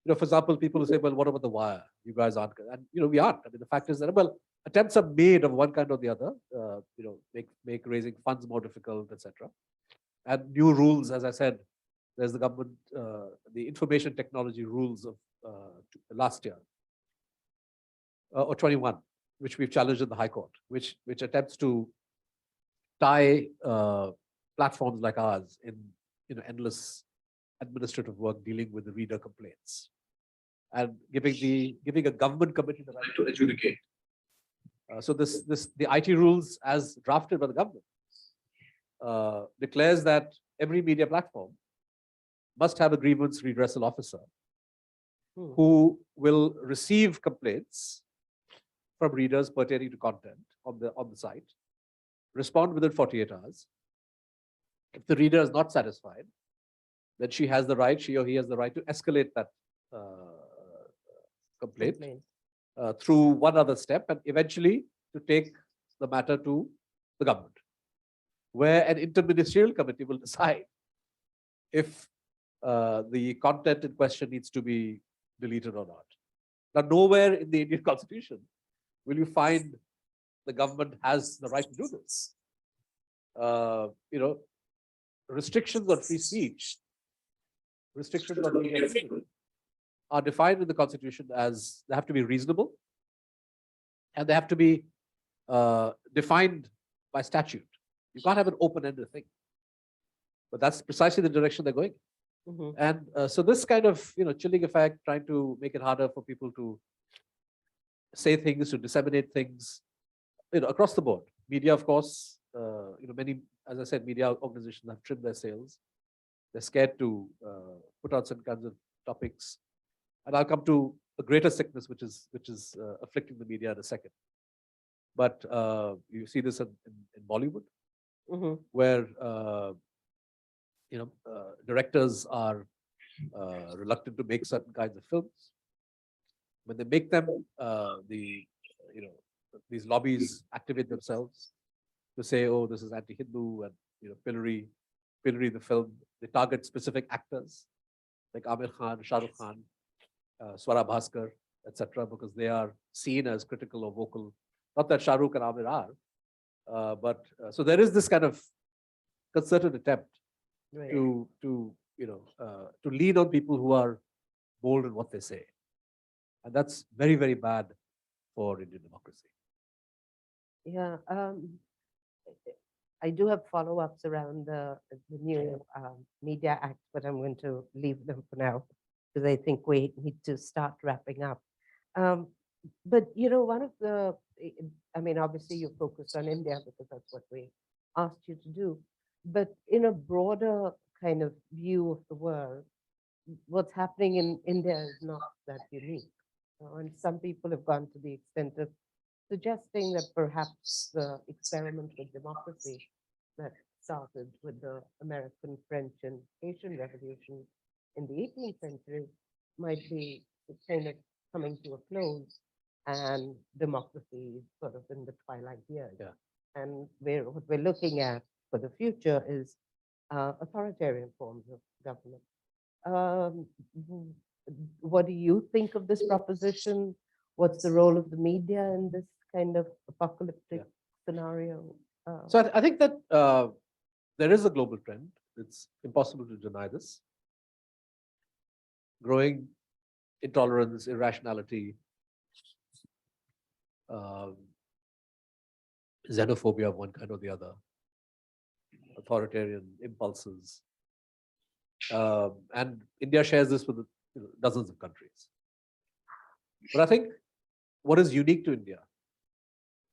for example, people who say, well, what about the Wire? You guys aren't, and we aren't. I mean, the fact is that, well, attempts are made of one kind or the other, make raising funds more difficult, etc. And new rules, as I said, there's the government, the information technology rules of last year, or 21, which we've challenged in the High Court, which attempts to tie platforms like ours in endless administrative work dealing with the reader complaints, and giving a government committee the right to adjudicate. So the IT rules as drafted by the government declares that every media platform must have a grievance redressal officer who will receive complaints from readers pertaining to content on the site, respond within 48 hours. If the reader is not satisfied, then she or he has the right to escalate that complaint through one other step, and eventually to take the matter to the government, where an interministerial committee will decide if the content in question needs to be deleted or not. Now, nowhere in the Indian Constitution will you find the government has the right to do this. Restrictions on free speech, restrictions on media freedom are defined in the Constitution as they have to be reasonable and they have to be defined by statute. You can't have an open-ended thing. But that's precisely the direction they're going. Mhm. And so this kind of chilling effect, trying to make it harder for people to say things, to disseminate things, across the board. Media, of course, many, as I said, media organizations have trimmed their sails. They're scared to put out some kinds of topics. And I'll come to a greater sickness, which is afflicting the media in a second. But you see this in Bollywood, Mhm. where directors are reluctant to make certain kinds of films. When they make them, these lobbies activate themselves to say, "Oh, this is anti-Hindu," and pillory the film. They target specific actors like Amir Khan, Shah Rukh Khan, Swara Bhaskar, etc., because they are seen as critical or vocal. Not that Shah Rukh and Amir are, but so there is this kind of concerted attempt Right. to lean on people who are bold in what they say, and that's very, very bad for Indian democracy. Yeah, I do have follow-ups around the new Media Act, but I'm going to leave them for now because I think we need to start wrapping up. But one of the, I mean, obviously you focused on India because that's what we asked you to do. But in a broader kind of view of the world, what's happening in India is not that unique. And some people have gone to the extent of suggesting that perhaps the experiment with democracy that started with the American, French, and Asian revolution in the 18th century might be kind of coming to a close, and democracy is sort of in the twilight years. Yeah. And what we're looking at for the future is authoritarian forms of government. What do you think of this proposition? What's the role of the media in this kind of apocalyptic scenario? So I think that there is a global trend. It's impossible to deny this. Growing intolerance, irrationality, xenophobia of one kind or the other, authoritarian impulses. And India shares this with dozens of countries. But I think what is unique to India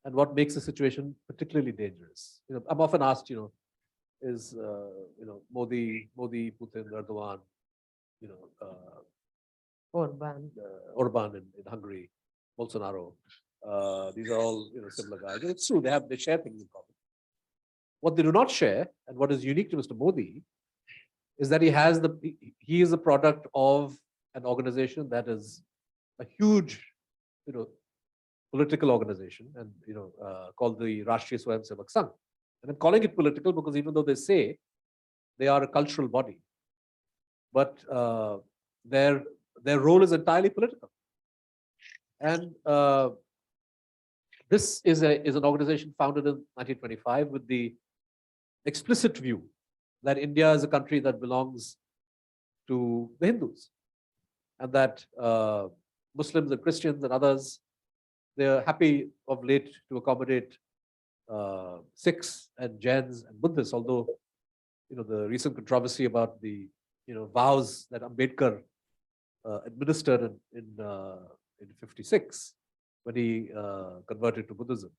and what makes the situation particularly dangerous, I'm often asked, is Modi, Putin, Erdogan, Orban in Hungary, Bolsonaro. These are all similar guys. And it's true, they share things in common. What they do not share, and what is unique to Mr. Modi, is that he is a product of an organization that is a huge, political organization, and called the Rashtriya Swayamsevak Sangh. And I'm calling it political because even though they say they are a cultural body, but their role is entirely political. And this is an organization founded in 1925 with the explicit view that India is a country that belongs to the Hindus, and that Muslims and Christians and others, they're happy of late to accommodate Sikhs and Jains and Buddhists, although the recent controversy about the vows that Ambedkar administered in 56 when he converted to Buddhism.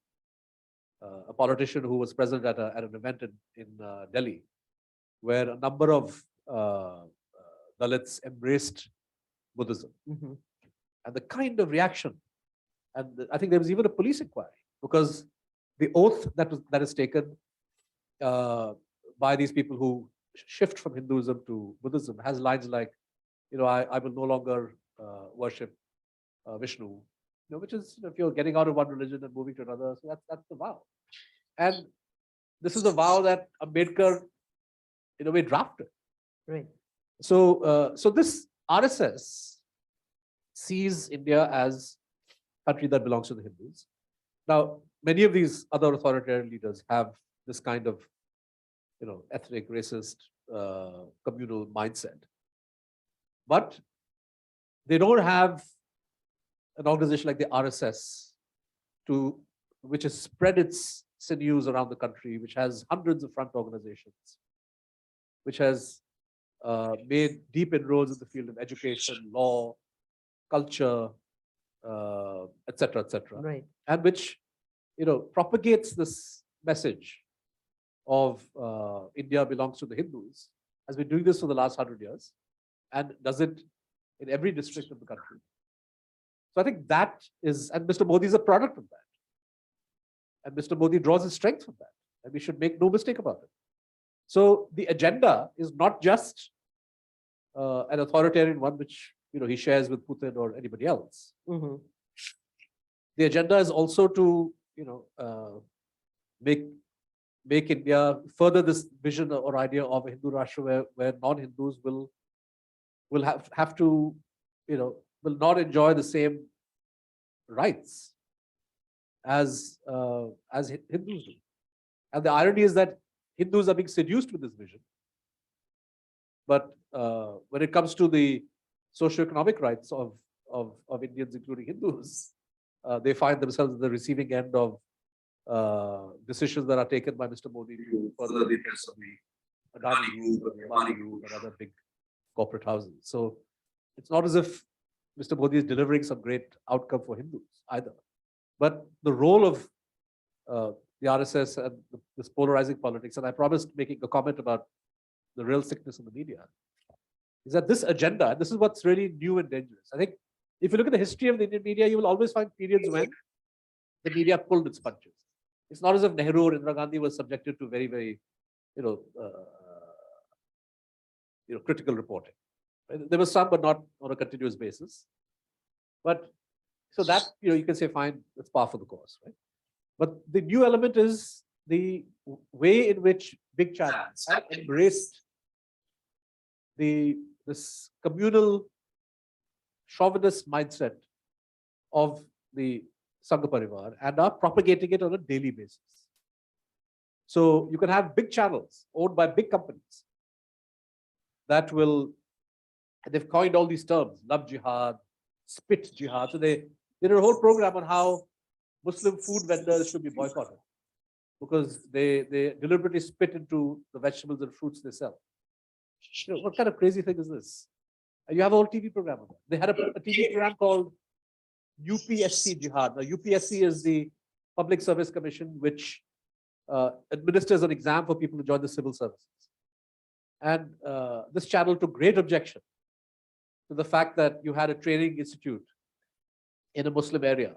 A politician who was present at an event in Delhi, where a number of Dalits embraced Buddhism. Mm-hmm. And the kind of reaction, and I think there was even a police inquiry, because the oath that is taken by these people who shift from Hinduism to Buddhism has lines like, I will no longer worship Vishnu, which is, if you're getting out of one religion and moving to another, so that's the vow. And this is the vow that Ambedkar, in a way, drafted. Right. So this RSS sees India as a country that belongs to the Hindus. Now, many of these other authoritarian leaders have this kind of, ethnic, racist, communal mindset. But they don't have an organization like the RSS which has spread its sinews around the country, which has hundreds of front organizations, which has made deep inroads in the field of education, law, culture, et cetera, et cetera. Right. And which, propagates this message of India belongs to the Hindus, has been doing this for the last 100 years, and does it in every district of the country. So I think that is, and Mr. Modi is a product of that. And Mr. Modi draws his strength from that. And we should make no mistake about it. So the agenda is not just an authoritarian one, which he shares with Putin or anybody else. Mhm. The agenda is also to make India further this vision or idea of a Hindu Rashtra where non-Hindus will have to will not enjoy the same rights as Hindus do. And the irony is that Hindus are being seduced with this vision. But when it comes to the socioeconomic rights of Indians, including Hindus, they find themselves at the receiving end of decisions that are taken by Mr. Modi to further the interests of the Adani Group or the Ambani Group and other big corporate houses. So it's not as if Mr. Modi is delivering some great outcome for Hindus either. But the role of the RSS and this polarizing politics, and I promised making a comment about the real sickness in the media, is that this agenda, and this is what's really new and dangerous. I think if you look at the history of the Indian media, you will always find periods when the media pulled its punches. It's not as if Nehru or Indira Gandhi was subjected to very, very, critical reporting. Right? There was some, but not on a continuous basis. But so that, you can say, fine, it's par for the course, right? But the new element is the way in which big channels have embraced this communal chauvinist mindset of the Sangha Parivar and are propagating it on a daily basis. So you can have big channels owned by big companies that will, and they've coined all these terms, love jihad, spit jihad. So they did a whole program on how Muslim food vendors should be boycotted because they deliberately spit into the vegetables and fruits they sell. What kind of crazy thing is this? You have a whole TV program on that. They had a TV program called UPSC Jihad. Now, UPSC is the Public Service Commission, which administers an exam for people to join the civil services. And this channel took great objection to the fact that you had a training institute in a Muslim area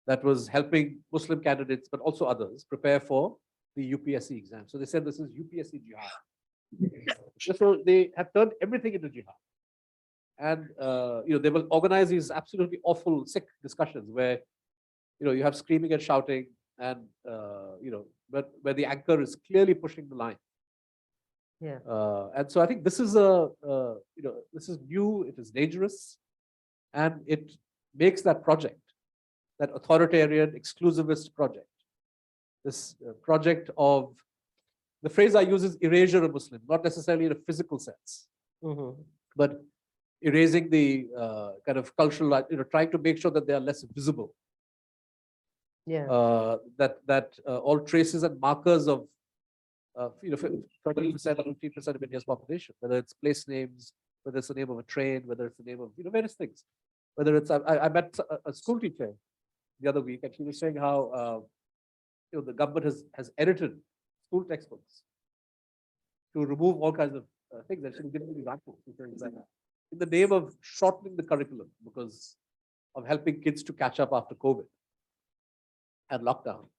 that was helping Muslim candidates, but also others, prepare for the UPSC exam. So they said this is UPSC Jihad. So they have turned everything into jihad. And they will organize these absolutely awful, sick discussions where you have screaming and shouting, and but where the anchor is clearly pushing the line. Yeah. And so I think this is this is new. It is dangerous, and it makes that project, that authoritarian exclusivist project, this project of, the phrase I use is erasure of Muslims, not necessarily in a physical sense, but erasing the kind of cultural, trying to make sure that they are less visible. Yeah. That all traces and markers of 30% or 50% of India's population, whether it's place names, whether it's the name of a train, whether it's the name of various things, whether it's I met a school teacher the other week, and she was saying how the government has edited school textbooks to remove all kinds of things. And she was giving me examples. In the name of shortening the curriculum because of helping kids to catch up after COVID and lockdown,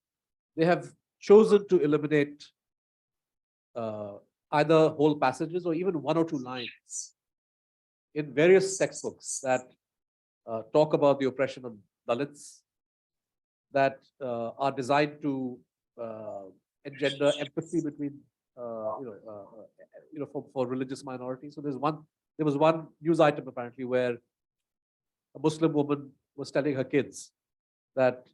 they have chosen to eliminate either whole passages or even one or two lines in various textbooks that talk about the oppression of Dalits, that are designed to engender empathy between for religious minorities. So there was one news item apparently where a Muslim woman was telling her kids that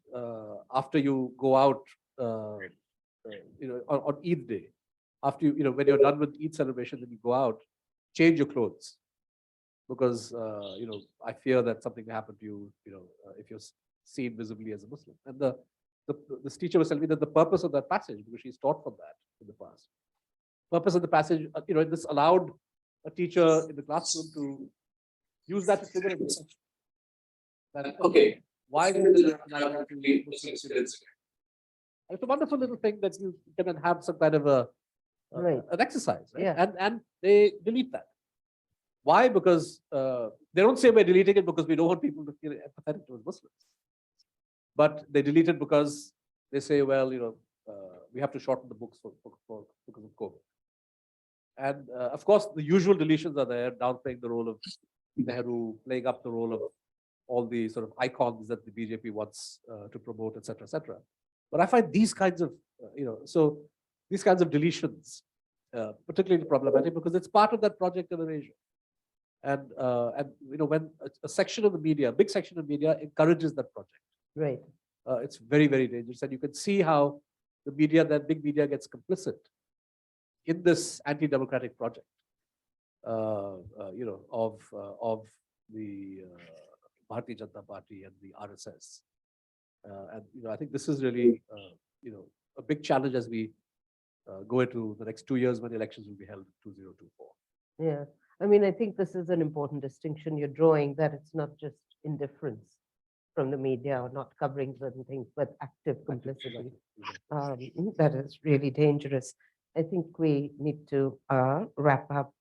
after you go out, on Eid day, after when you're done with Eid celebration, then you go out, change your clothes, because I fear that something may happen to you, if you're seen visibly as a Muslim. And this teacher was telling me that the purpose of that passage, because she's taught from that in the past, purpose of the passage, this allowed a teacher in the classroom to use that to trigger a discussion. Okay, why did the Muslim students? It's a wonderful little thing that you can have some kind of Right. an exercise, right? Yeah. And they delete that. Why? Because they don't say we're deleting it because we don't want people to feel empathetic towards Muslims. But they delete it because they say, well, we have to shorten the books because of COVID. And of course, the usual deletions are there, downplaying the role of Nehru, playing up the role of all the sort of icons that the BJP wants to promote, et cetera, et cetera. But I find these kinds of, these kinds of deletions particularly problematic because it's part of that project of erasure. And when a section of the media, a big section of media encourages that project, Right. it's very, very dangerous. And you can see how the media, that big media, gets complicit in this anti-democratic project, of the Bharatiya Janata Party and the RSS. I think this is really, a big challenge as we go into the next 2 years when elections will be held in 2024. Yeah. I mean, I think this is an important distinction you're drawing, that it's not just indifference from the media or not covering certain things, but active complicity. That is really dangerous. I think we need to wrap up.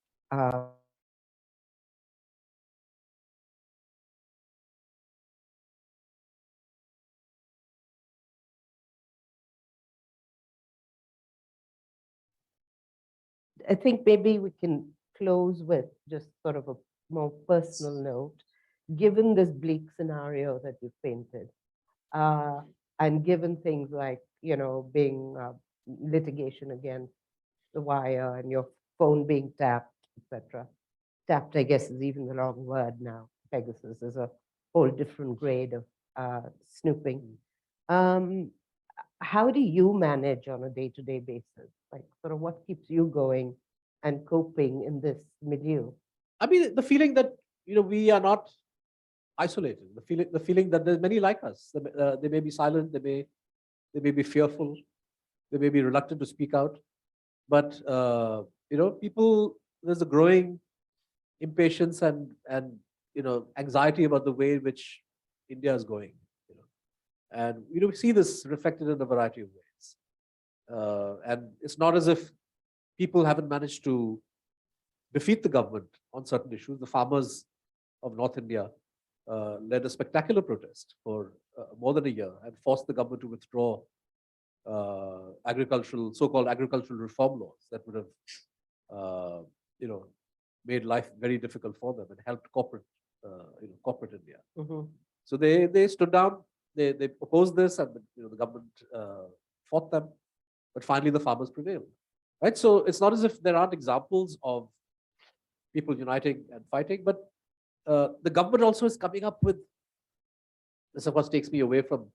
I think maybe we can close with just sort of a more personal note. Given this bleak scenario that you've painted, and given things like, being litigation against the wire and your phone being tapped, etc. Tapped, I guess, is even the wrong word now. Pegasus is a whole different grade of snooping. How do you manage on a day-to-day basis? Like, sort of what keeps you going and coping in this milieu? I mean, the feeling that, we are not isolated, the feeling that there's many like us. They may be silent, they may be fearful, they may be reluctant to speak out, but people, there's a growing impatience and anxiety about the way in which India is going. And we see this reflected in a variety of ways. And it's not as if people haven't managed to defeat the government on certain issues. The farmers of North India led a spectacular protest for more than a year and forced the government to withdraw so-called agricultural reform laws that would have, made life very difficult for them and helped corporate India. Mm-hmm. So they stood down. They opposed this, and the government fought them, but finally the farmers prevailed. Right. So it's not as if there aren't examples of people uniting and fighting, but the government also is coming up with. This, of course, takes me away from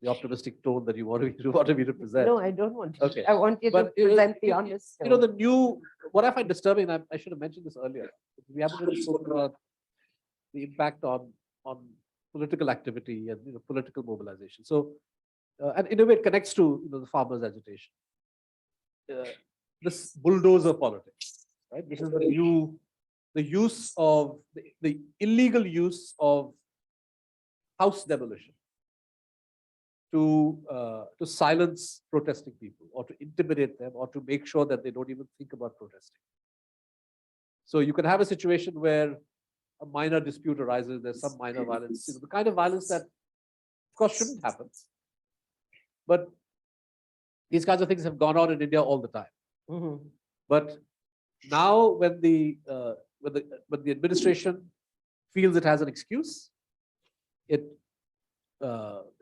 the optimistic tone that you want me to present. No, I don't want to. Okay. I want you to present the honest. What I find disturbing, and I should have mentioned this earlier, we haven't really spoken about the impact on political activity and political mobilization. So, and in a way, it connects to the farmers' agitation. This bulldozer politics, right? This is the use of the illegal use of house demolition to silence protesting people or to intimidate them or to make sure that they don't even think about protesting. So you can have a situation where a minor dispute arises, there's some minor violence, the kind of violence that, of course, shouldn't happen. But these kinds of things have gone on in India all the time. Mm-hmm. But now, when the administration feels it has an excuse, it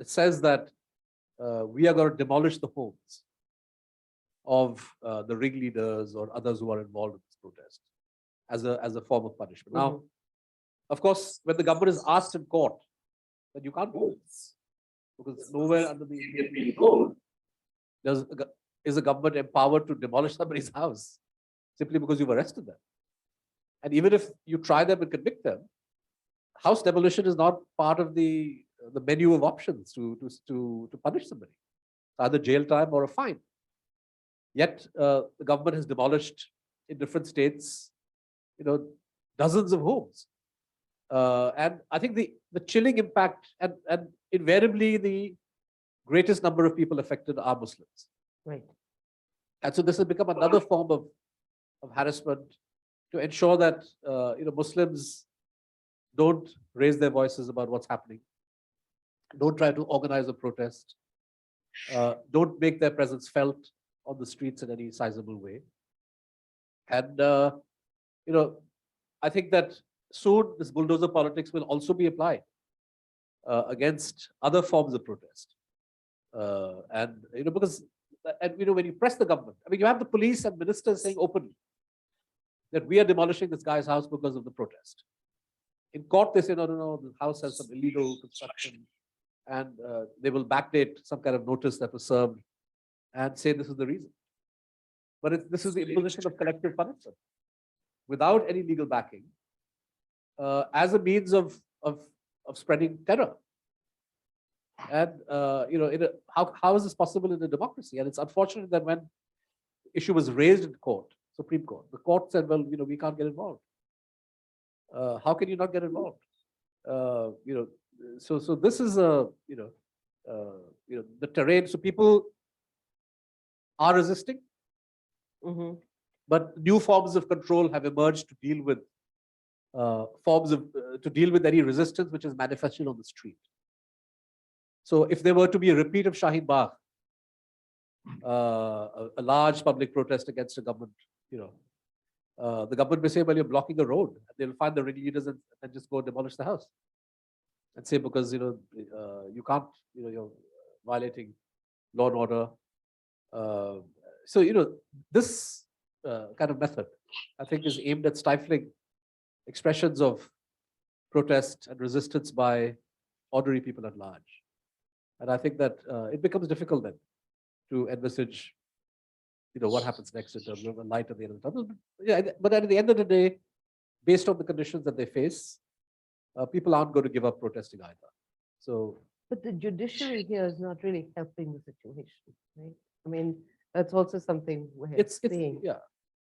says that we are going to demolish the homes of the ringleaders or others who are involved in this protest as a form of punishment. Now, of course, when the government is asked in court, then you can't do this because nowhere under the Indian Penal Code is the government empowered to demolish somebody's house simply because you've arrested them. And even if you try them and convict them, house demolition is not part of the menu of options to punish somebody. It's either jail time or a fine. Yet the government has demolished in different states, dozens of homes. And I think the chilling impact and invariably the greatest number of people affected are Muslims. Right. And so this has become another form of harassment to ensure that Muslims don't raise their voices about what's happening, don't try to organize a protest, don't make their presence felt on the streets in any sizable way. And I think that soon this bulldozer politics will also be applied against other forms of protest. Because when you press the government, I mean, you have the police and ministers saying openly that we are demolishing this guy's house because of the protest. In court, they say, no, the house has some illegal construction, and they will backdate some kind of notice that was served and say this is the reason. But this is the imposition of collective punishment without any legal backing as a means of spreading terror. And how is this possible in a democracy? And it's unfortunate that when the issue was raised in court, Supreme Court, the court said, well, we can't get involved. How can you not get involved? So this is the terrain. So people are resisting, but new forms of control have emerged to deal with any resistance which is manifested on the street. So if there were to be a repeat of Shaheen Bagh, a large public protest against a government, the government may say, well, you're blocking the road. They'll find the ringleaders and just go demolish the house. And say, because, you can't, you're violating law and order. This kind of method, I think, is aimed at stifling expressions of protest and resistance by ordinary people at large. And I think that it becomes difficult then to envisage, what happens next in terms of a light at the end of the tunnel. But at the end of the day, based on the conditions that they face, people aren't going to give up protesting either. So, but the judiciary here is not really helping the situation, right? I mean, that's also something we're seeing.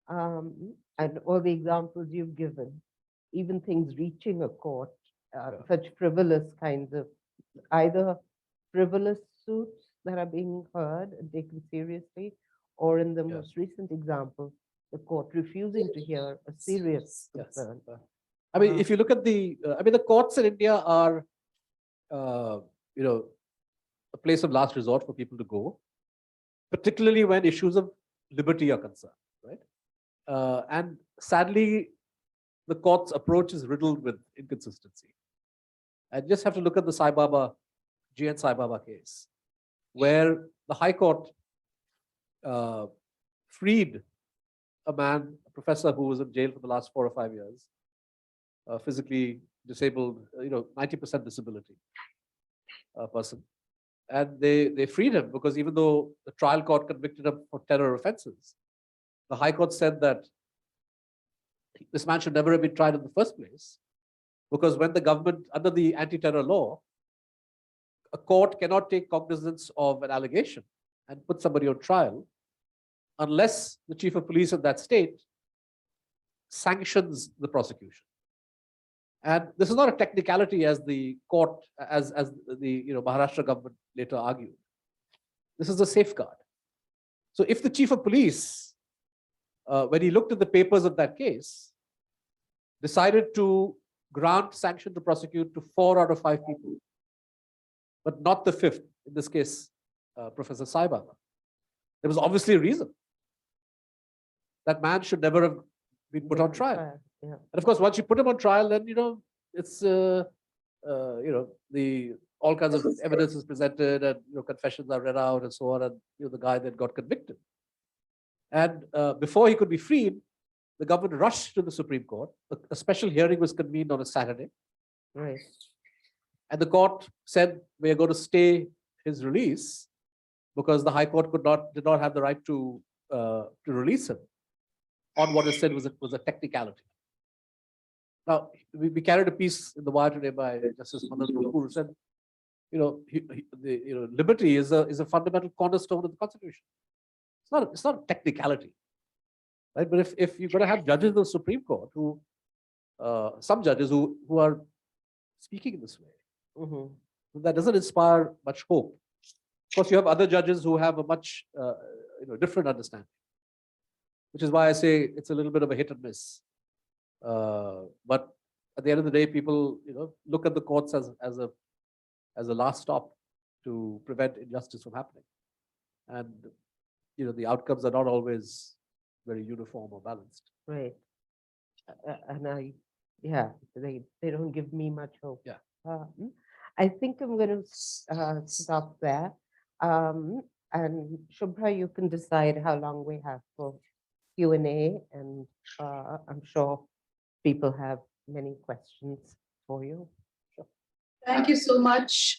And all the examples you've given, even things reaching a court, such frivolous kinds of, either frivolous suits that are being heard and taken seriously, or in the most recent example, the court refusing to hear a serious concern. I mean, if you look at the courts in India are, a place of last resort for people to go, particularly when issues of liberty are concerned, right? And sadly, the court's approach is riddled with inconsistency. I just have to look at the GN Sai Baba case, where the High Court freed a professor who was in jail for the last 4 or 5 years, physically disabled, 90% disability person. And they freed him because even though the trial court convicted him for terror offenses, the High Court said that this man should never have been tried in the first place, because when the government, under the anti-terror law, a court cannot take cognizance of an allegation and put somebody on trial unless the chief of police of that state sanctions the prosecution. And this is not a technicality, as the court, as the Maharashtra government later argued. This is a safeguard. So if the chief of police, when he looked at the papers of that case, decided to grant sanction to prosecute to 4 out of 5 people, but not the 5th, in this case, Professor Sai Baba, there was obviously a reason. That man should never have been put on trial. Yeah. And of course, once you put him on trial, then it's all kinds of evidence is presented, and confessions are read out and so on, and the guy that got convicted. And before he could be freed, the government rushed to the Supreme Court. A special hearing was convened on a Saturday, Right. and the court said we are going to stay his release because the High Court did not have the right to release him on what is said was a technicality. Now, we carried a piece in the wire today by Justice Ramnath Goenka Award who said, liberty is a fundamental cornerstone of the Constitution. It's not a technicality, right? But if you're going to have judges of the Supreme Court who, some judges who are speaking in this way, that doesn't inspire much hope. Of course, you have other judges who have a much different understanding, which is why I say it's a little bit of a hit and miss. But at the end of the day, people look at the courts as a last stop to prevent injustice from happening, and the outcomes are not always very uniform or balanced. Right. And they don't give me much hope. Yeah. I think I'm going to stop there. And Shubhra, you can decide how long we have for Q&A, and I'm sure people have many questions for you. Thank you so much.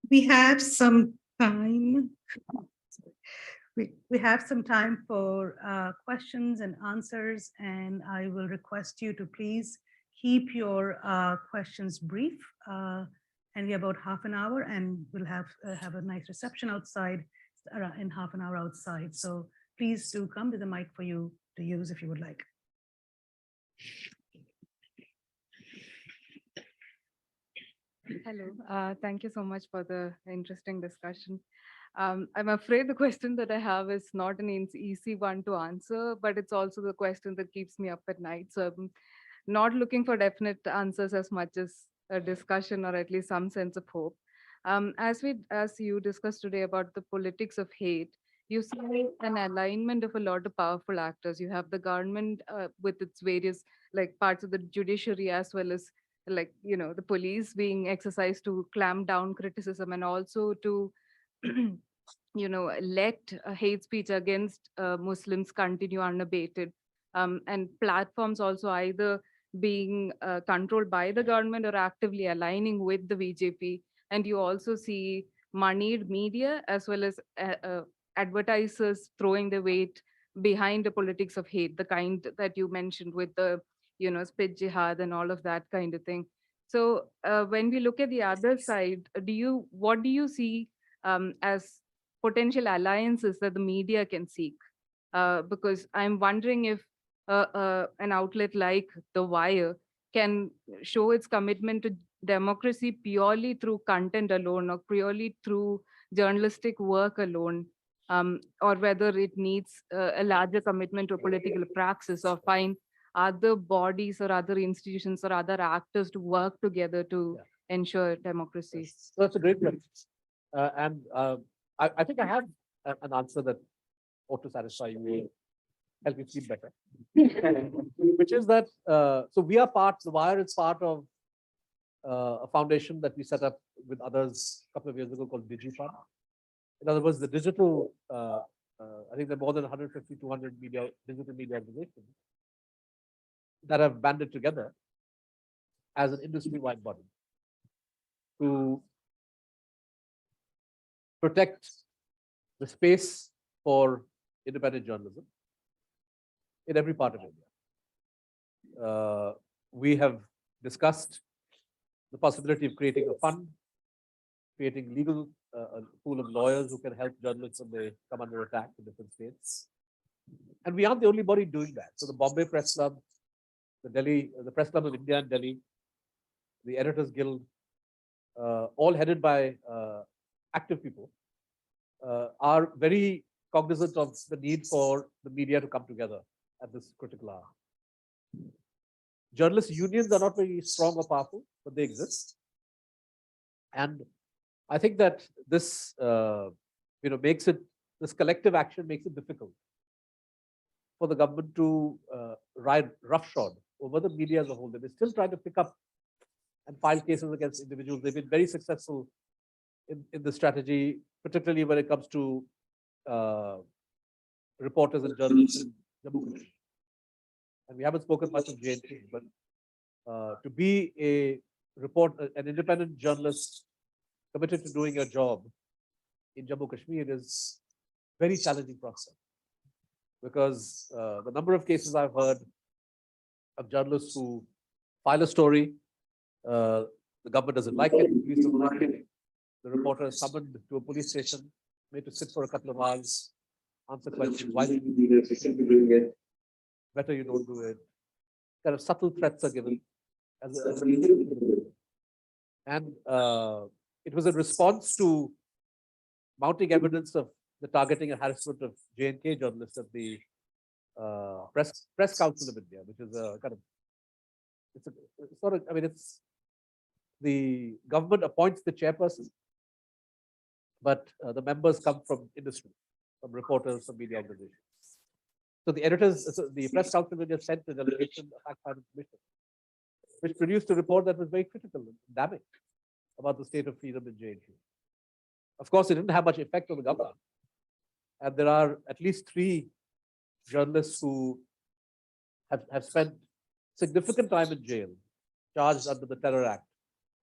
We have some time. We have some time for questions and answers, and I will request you to please keep your questions brief. And we have about half an hour, and we'll have a nice reception outside in half an hour outside. So please do come with a mic for you to use if you would like. Hello, thank you so much for the interesting discussion. I'm afraid the question that I have is not an easy one to answer, but it's also the question that keeps me up at night. So I'm not looking for definite answers as much as a discussion or at least some sense of hope. As you discussed today about the politics of hate, you see an alignment of a lot of powerful actors. You have the government with its various parts of the judiciary, as well as the police being exercised to clamp down criticism, and also to let hate speech against Muslims continue unabated, and platforms also either being controlled by the government or actively aligning with the BJP. And you also see moneyed media as well as advertisers throwing the weight behind the politics of hate, the kind that you mentioned with the spit jihad and all of that kind of thing. So when we look at the other side, what do you see as potential alliances that the media can seek? Because I'm wondering if an outlet like The Wire can show its commitment to democracy purely through content alone, or purely through journalistic work alone, or whether it needs a larger commitment to a political praxis, or find other bodies or other institutions or other actors to work together to ensure democracy. So that's a great question. And I think I have an answer that ought to satisfy you, help you sleep better. Which is that, so we are The Wire is part of a foundation that we set up with others a couple of years ago called DigiFund. In other words, the digital, I think there are more than 150, 200 digital media organizations that have banded together as an industry-wide body to protect the space for independent journalism in every part of India. We have discussed the possibility of creating a fund, creating legal a pool of lawyers who can help journalists when they come under attack in different states. And we aren't the only body doing that. So the Bombay Press Club, the Press Club of India and Delhi, the Editors Guild, all headed by active people, are very cognizant of the need for the media to come together at this critical hour. Journalist unions are not very strong or powerful, but they exist. And I think that this, this collective action makes it difficult for the government to ride roughshod over the media as a whole. They're still trying to pick up and file cases against individuals. They've been very successful in the strategy, particularly when it comes to uh, reporters and journalists in Jammu Kashmir. And we haven't spoken much of JNK, but to be an independent journalist committed to doing your job in Jammu Kashmir is very challenging process, because the number of cases I've heard of journalists who file a story, the government doesn't like it, the police don't like it, the reporter is summoned to a police station, made to sit for a couple of hours, answer questions, why did you do this, you shouldn't be doing it, better you don't do it. Kind of subtle threats are given as a and it was a response to mounting evidence of the targeting and harassment of JNK journalists at the Press Council of India, which is a kind of, it's sort of, I mean, it's the government appoints the chairperson, but the members come from industry, from reporters, from media organizations. So the editors, so the Press Council of India sent a delegation, a fact-finding commission, which produced a report that was very critical and damning about the state of freedom in JNK. Of course, it didn't have much effect on the government. And there are at least 3 journalists who have spent significant time in jail, charged under the Terror Act,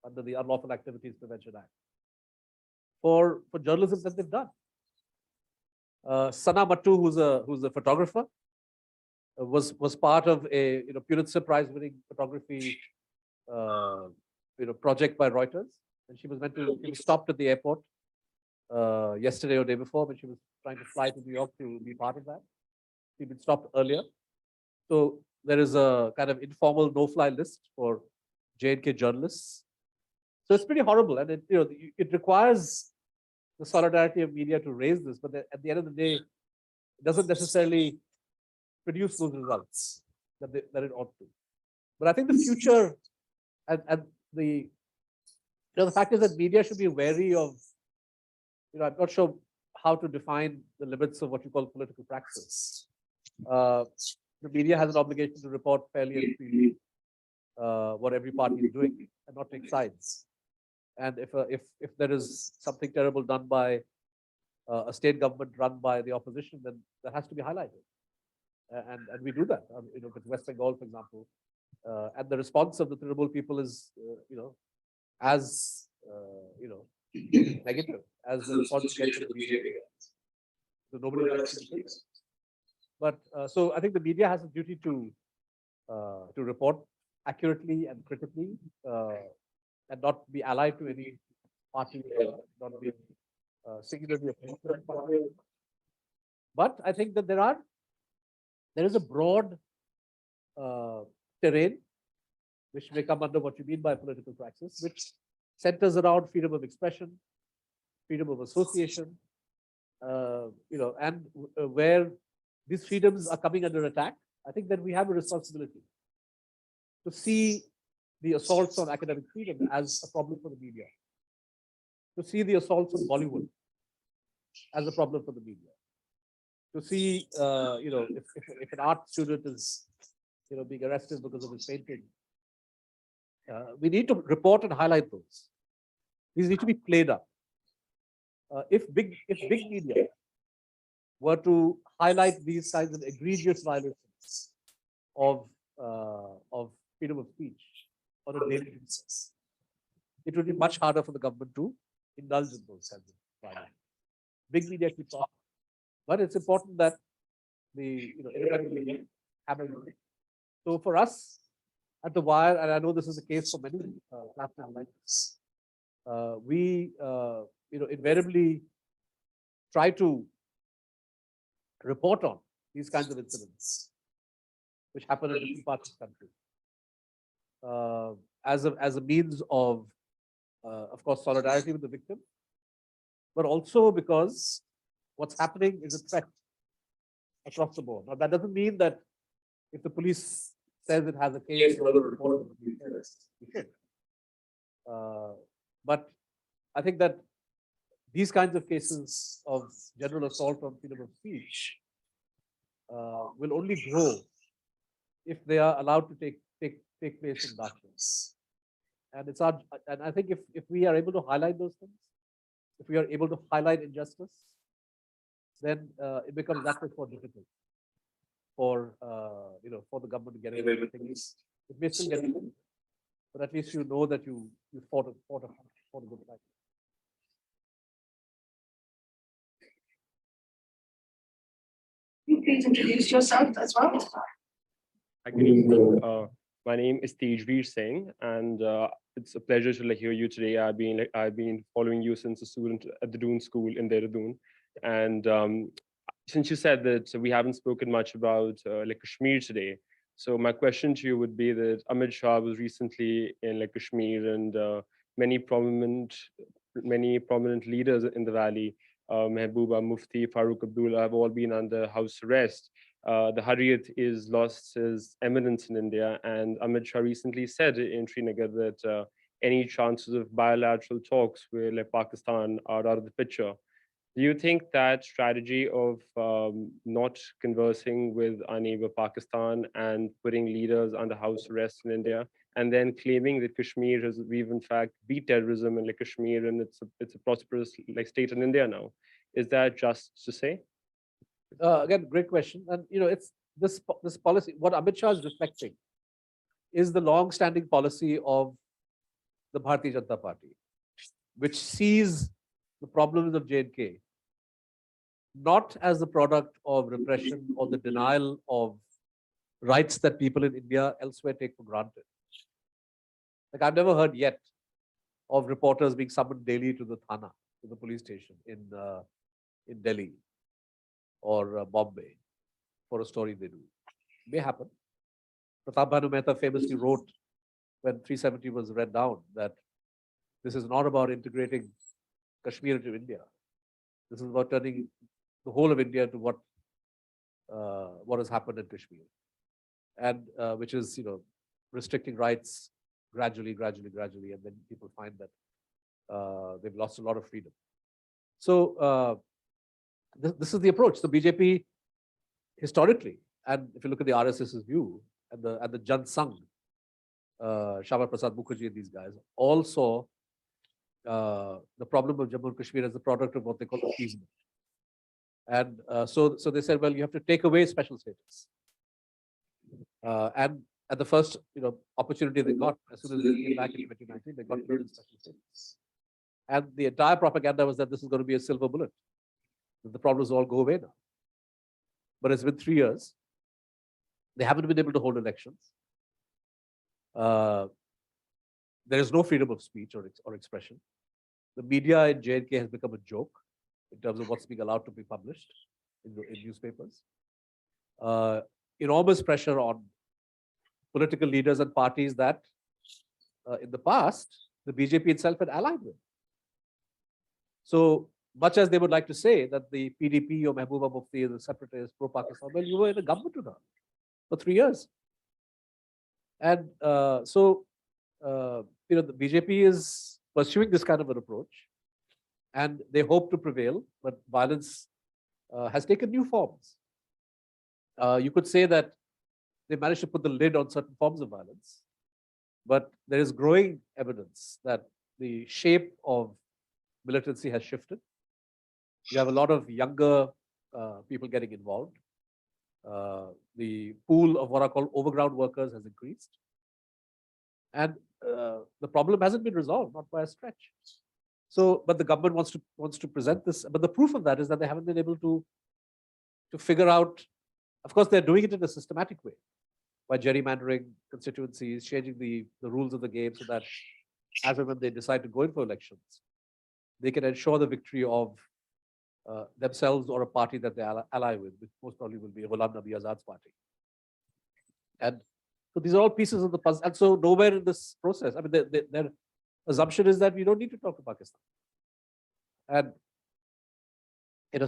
under the Unlawful Activities Prevention Act, for journalism that they've done. Sana Mattu, who's a photographer, was part of a Pulitzer Prize-winning photography project by Reuters, and she was stopped at the airport yesterday or day before when she was trying to fly to New York to be part of that. She'd been stopped earlier, so there is a kind of informal no-fly list for JNK journalists. So it's pretty horrible, and it requires the solidarity of media to raise this, but at the end of the day, it doesn't necessarily produce those results that it ought to. But I think the future and the fact is that media should be wary of, I'm not sure how to define the limits of what you call political praxis. The media has an obligation to report fairly and freely what every party is doing and not take sides. And if there is something terrible done by a state government run by the opposition, then that has to be highlighted. And we do that. With West Bengal, for example, and the response of the Tribal people is, as negative as the response gets to the BJP. So nobody likes it. But so I think the media has a duty to report accurately and critically, and not be allied to any party, not be singularly opposed. But I think that there is a broad terrain which may come under what you mean by political praxis, which centers around freedom of expression, freedom of association, and where these freedoms are coming under attack. I think that we have a responsibility to see the assaults on academic freedom as a problem for the media, to see the assaults on Bollywood as a problem for the media, to see, if an art student is, being arrested because of his painting, we need to report and highlight those. These need to be played up. If big media were to highlight these kinds of egregious violations of freedom of speech on a daily basis, it would be much harder for the government to indulge in those kinds of violations. Big media keep talking, but it's important that the independent media have a role. So for us at the Wire, and I know this is the case for many platforms like this, we invariably try to report on these kinds of incidents which happen in different parts of the country, as a means of course, solidarity with the victim, but also because what's happening is a threat across the board. Now, that doesn't mean that if the police says it has a case, report it. But I think that these kinds of cases of general assault on freedom of speech will only grow if they are allowed to take place in darkness. And I think if we are able to highlight those things, if we are able to highlight injustice, then it becomes that much more difficult for for the government to get away with things. It may still get away, but at least you know that you fought a good fight. Please introduce yourself as well. Hi, good evening. My name is Tejveer Singh, and it's a pleasure to hear you today. I've been following you since a student at the Doon School in Dehradun, and since you said that we haven't spoken much about Kashmir today, so my question to you would be that Amit Shah was recently in Kashmir, and many prominent leaders in the valley, Mehbooba Mufti, Farooq Abdullah, have all been under house arrest. The Harriet is lost his eminence in India, and Amit Shah recently said in Srinagar that any chances of bilateral talks with Pakistan are out of the picture. Do you think that strategy of not conversing with our neighbor Pakistan and putting leaders under house arrest in India, and then claiming that Kashmir has, we've in fact beat terrorism in Kashmir and it's a prosperous state in India now, is that just to say? Again, great question. And it's this policy. What Amit Shah is reflecting is the long-standing policy of the Bharatiya Janata Party, which sees the problems of J&K not as the product of repression or the denial of rights that people in India elsewhere take for granted. I've never heard yet of reporters being summoned daily to the Thana, to the police station in Delhi or Bombay for a story they do. It may happen. Pratap Bhanu Mehta famously wrote when 370 was read down that this is not about integrating Kashmir into India. This is about turning the whole of India to what has happened in Kashmir, and which is restricting rights gradually, and then people find that they've lost a lot of freedom. So this is the approach. The BJP historically, and if you look at the RSS's view and the Jan Sangh, Shyama Prasad Mukherjee and these guys all saw the problem of Jammu and Kashmir as the product of what they call appeasement. And so they said, well, you have to take away special status. And at the first opportunity they got, as soon as they came back in 2019, they got rid of special status. And the entire propaganda was that this is going to be a silver bullet, that the problems all go away now. But it's been 3 years. They haven't been able to hold elections. There is no freedom of speech or expression. The media in J&K has become a joke in terms of what's being allowed to be published in newspapers. Enormous pressure on political leaders and parties that in the past, the BJP itself had allied with. So much as they would like to say that the PDP or Mehbooba Mufti is a separatist, pro-Pakistan, well, you were in a government with her for 3 years. And the BJP is pursuing this kind of an approach, and they hope to prevail, but violence has taken new forms. You could say that they managed to put the lid on certain forms of violence, but there is growing evidence that the shape of militancy has shifted. You have a lot of younger people getting involved. The pool of what are called overground workers has increased. And the problem hasn't been resolved, not by a stretch. So, but the government wants to present this. But the proof of that is that they haven't been able to figure out. Of course, they're doing it in a systematic way by gerrymandering constituencies, changing the rules of the game so that as and when they decide to go in for elections, they can ensure the victory of themselves or a party that they ally with, which most probably will be Ghulam Nabi Azad's party. And so these are all pieces of the puzzle. And so nowhere in this process, I mean, their assumption is that we don't need to talk to Pakistan. And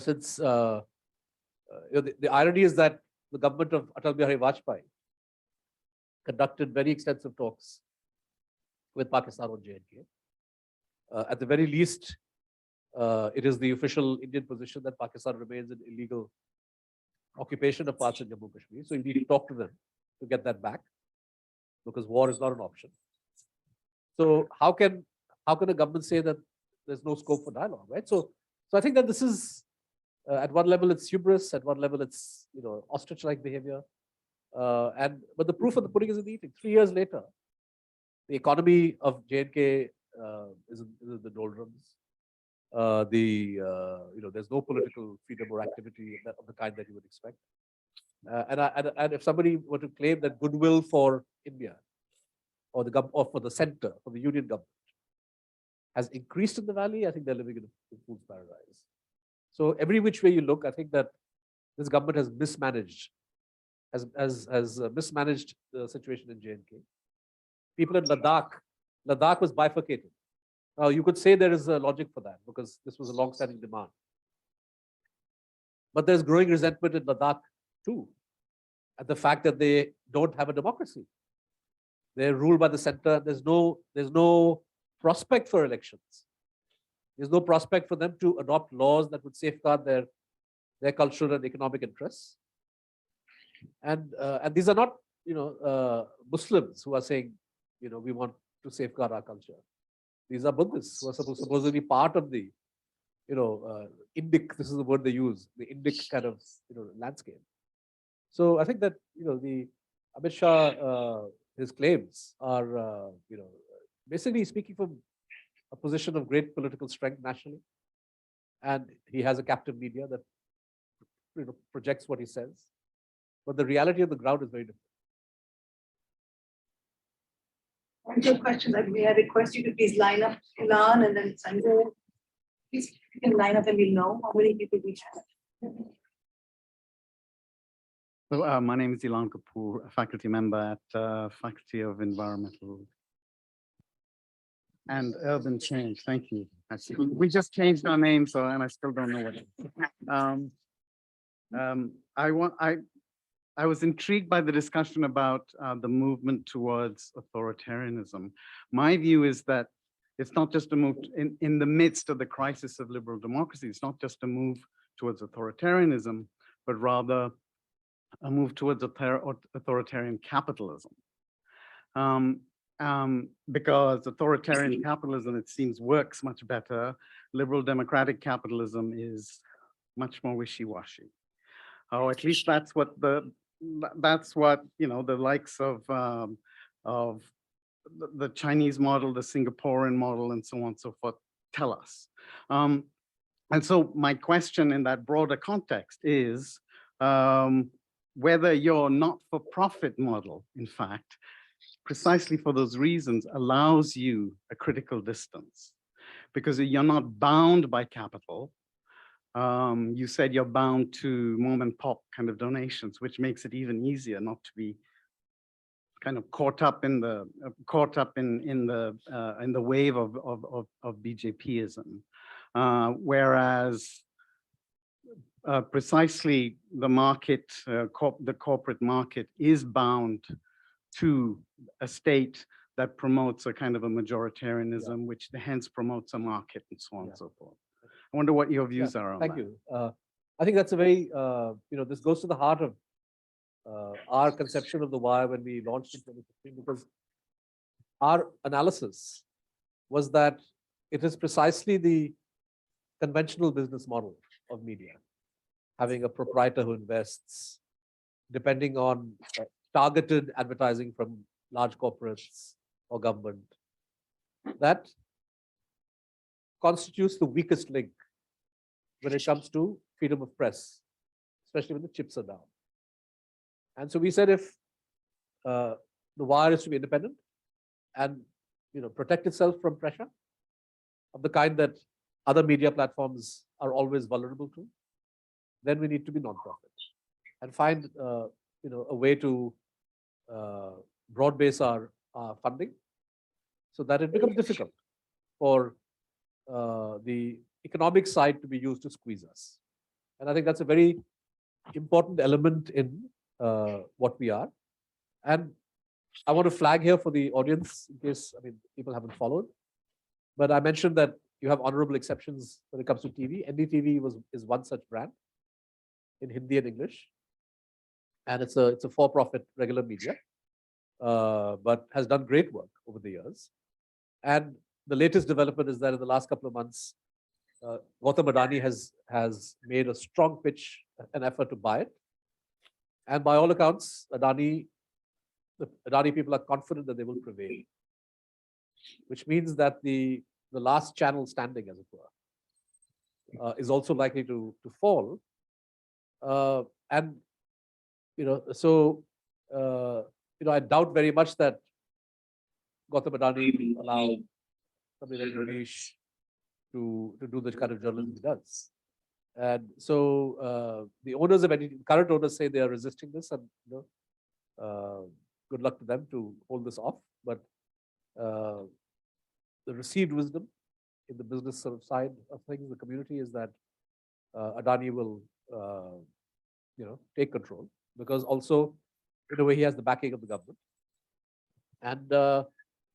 since the irony is that the government of Atal Bihari Vajpayee conducted very extensive talks with Pakistan on J&K. At the very least, it is the official Indian position that Pakistan remains in illegal occupation of parts of Jammu and Kashmir. So you need to talk to them to get that back, because war is not an option. So how can a government say that there's no scope for dialogue, right? So I think that this is at one level it's hubris, at one level it's ostrich-like behavior, but the proof of the pudding is in the eating. 3 years later, the economy of J&K is in the doldrums. There's no political freedom or activity of the kind that you would expect. And if somebody were to claim that goodwill for India or for the center, for the union government, has increased in the valley, I think they're living in a fool's paradise. So every which way you look, I think that this government has mismanaged the situation in J&K. People in Ladakh was bifurcated. Now, you could say there is a logic for that because this was a long-standing demand. But there's growing resentment in Ladakh too, at the fact that they don't have a democracy. They're ruled by the center. There's no prospect for elections. There's no prospect for them to adopt laws that would safeguard their cultural and economic interests. And these are not, Muslims who are saying, we want to safeguard our culture. These are Buddhists who are supposedly part of the, Indic, this is the word they use, the Indic kind of, landscape. So I think that, the Amit Shah, his claims are, basically speaking from a position of great political strength nationally. And he has a captive media that, projects what he says. But the reality of the ground is very different. Good question. May I request you to please line up Ilan and then Sanjay. Please, you can line up and we'll know how many people we have. So my name is Ilan Kapoor, a faculty member at Faculty of Environmental and Urban Change. Thank you. Actually, we just changed our name, and I still don't know what. I was intrigued by the discussion about the movement towards authoritarianism. My view is that it's not just a move in the midst of the crisis of liberal democracy. It's not just a move towards authoritarianism, but rather a move towards authoritarian capitalism. Because authoritarian capitalism, it seems, works much better. Liberal democratic capitalism is much more wishy-washy. Or at least that's what the likes of the Chinese model, the Singaporean model, and so on and so forth tell us. And so my question in that broader context is whether your not-for-profit model, in fact, precisely for those reasons, allows you a critical distance, because you're not bound by capital. You said you're bound to mom and pop kind of donations, which makes it even easier not to be kind of caught up in the wave of BJPism, whereas precisely the market, the corporate market, is bound to a state that promotes a kind of a majoritarianism, which hence promotes a market and so on and so forth. I wonder what your views are on that. Thank you. I think that's a very, this goes to the heart of our conception of the wire when we launched in 2015, because our analysis was that it is precisely the conventional business model of media, having a proprietor who invests, depending on targeted advertising from large corporates or government, that constitutes the weakest link when it comes to freedom of press, especially when the chips are down. And so we said if the wire is to be independent and protect itself from pressure of the kind that other media platforms are always vulnerable to, then we need to be non-profit and find a way to broad base our funding so that it becomes difficult for the economic side to be used to squeeze us. And I think that's a very important element in what we are. And I want to flag here for the audience, in case people haven't followed, but I mentioned that you have honorable exceptions when it comes to TV. NDTV is one such brand in Hindi and English, and it's a for-profit regular media, but has done great work over the years. And the latest development is that in the last couple of months, Gautam Adani has made a strong pitch, an effort to buy it. And by all accounts, the Adani people are confident that they will prevail, which means that the last channel standing, as it were, is also likely to fall. And so I doubt very much that Gautam Adani will allow somebody like Manish to do the kind of journalism he does. And so the owners of any current owners say they are resisting this, and good luck to them to hold this off. But the received wisdom in the business sort of side of things, the community, is that Adani will take control, because also in a way he has the backing of the government, and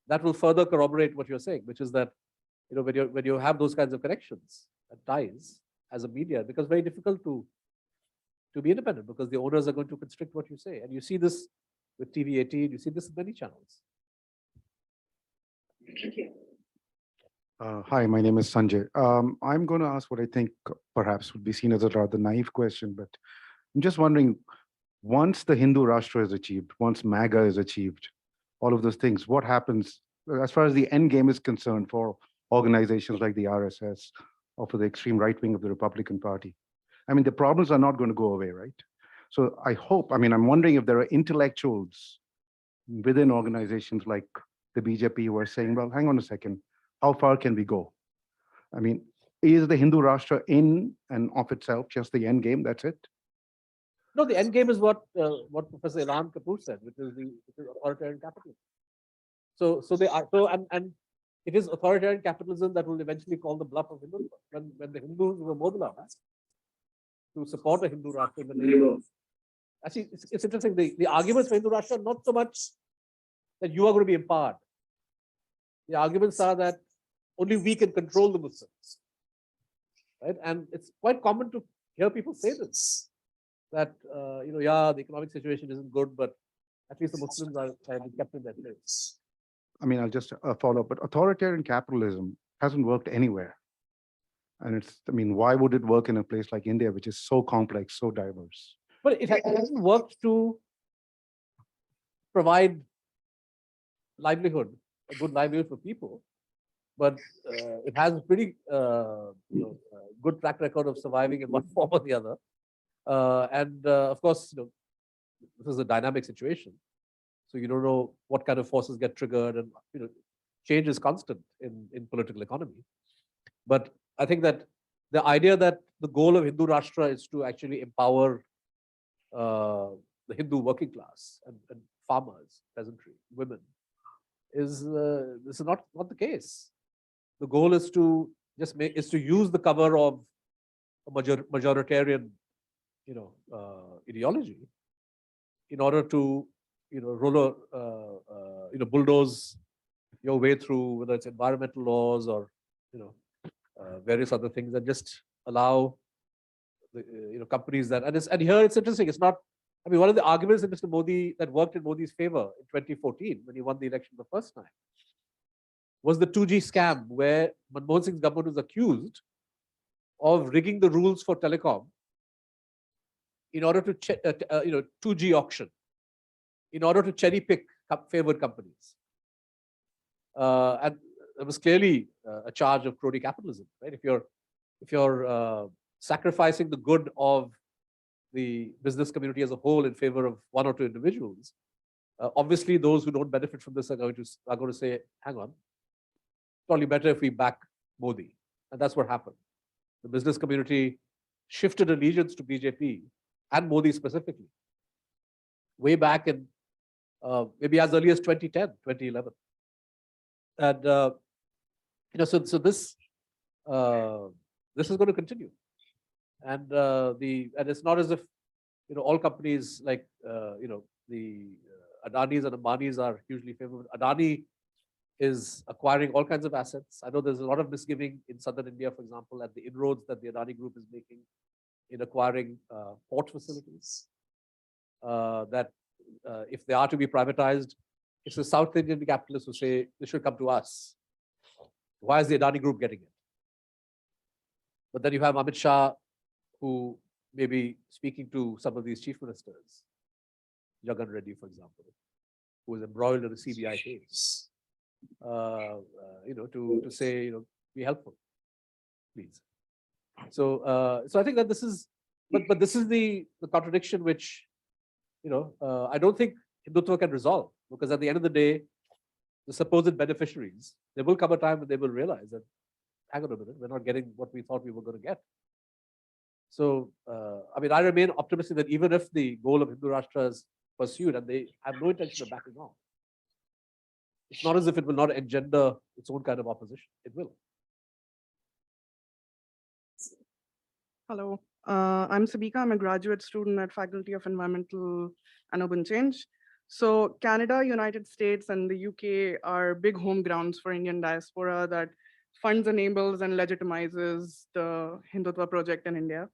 that will further corroborate what you're saying, which is that when you have those kinds of connections and ties as a media, it becomes very difficult to be independent, because the owners are going to constrict what you say. And you see this with TV18, you see this in many channels. Thank you. Hi, my name is Sanjay. I'm going to ask what I think perhaps would be seen as a rather naive question, but I'm just wondering, once the Hindu Rashtra is achieved, once MAGA is achieved, all of those things, what happens as far as the end game is concerned for organizations like the RSS or for the extreme right wing of the Republican Party? I mean, the problems are not going to go away, right? So I'm wondering if there are intellectuals within organizations like the BJP who are saying, well, hang on a second, how far can we go? I mean, is the Hindu Rashtra in and of itself just the end game? That's it? No, the end game is what Professor Ilham Kapoor said, which is authoritarian capitalism. So they are and it is authoritarian capitalism that will eventually call the bluff of Hindutva. When the Hindus were mobilized to support a Hindu Rashtra, actually, it's interesting. The arguments for Hindu Rashtra are not so much that you are going to be empowered. The arguments are that only we can control the Muslims, right? And it's quite common to hear people say this, that the economic situation isn't good, but at least the Muslims are kept in their place. I mean, I'll just follow up, but authoritarian capitalism hasn't worked anywhere. And why would it work in a place like India, which is so complex, so diverse? But it hasn't worked to provide livelihood, a good livelihood for people. But it has a pretty good track record of surviving in one form or the other. And of course, this is a dynamic situation. So you don't know what kind of forces get triggered, and change is constant in political economy. But I think that the idea that the goal of Hindu Rashtra is to actually empower the Hindu working class and farmers, peasantry, women, this is not the case. The goal is to use the cover of a majoritarian ideology in order to bulldoze your way through, whether it's environmental laws or various other things, and just allow the companies that and here it's interesting. It's not. I mean, one of the arguments that Mr. Modi that worked in Modi's favor in 2014 when he won the election the first time was the 2G scam, where Manmohan Singh's government was accused of rigging the rules for telecom in order to 2G auction, in order to cherry pick favored companies. And it was clearly a charge of crony capitalism, right? If you're sacrificing the good of the business community as a whole in favor of one or two individuals, obviously those who don't benefit from this are going to say, hang on, probably better if we back Modi. And that's what happened. The business community shifted allegiance to BJP and Modi specifically, way back in maybe as early as 2010, 2011. And so this is going to continue. And and it's not as if all companies like the Adanis and Ambanis are hugely favorable. Adani is acquiring all kinds of assets. I know there's a lot of misgiving in southern India, for example, at the inroads that the Adani group is making in acquiring port facilities. That if they are to be privatized, it's the South Indian capitalists who say they should come to us. Why is the Adani group getting it? But then you have Amit Shah, who may be speaking to some of these chief ministers, Jagan Reddy, for example, who was embroiled in a CBI case, to say, be helpful, please. So, so I think that this is, but this is the contradiction which, I don't think Hindutva can resolve, because at the end of the day, the supposed beneficiaries, there will come a time when they will realize that, hang on a minute, we're not getting what we thought we were going to get. So, I mean, I remain optimistic that even if the goal of Hindu Rashtra is pursued and they have no intention of backing off, it's not as if it will not engender its own kind of opposition. It will. Hello, I'm Sabika. I'm a graduate student at Faculty of Environmental and Urban Change. So Canada, United States, and the UK are big home grounds for Indian diaspora that funds, enables, and legitimizes the Hindutva project in India.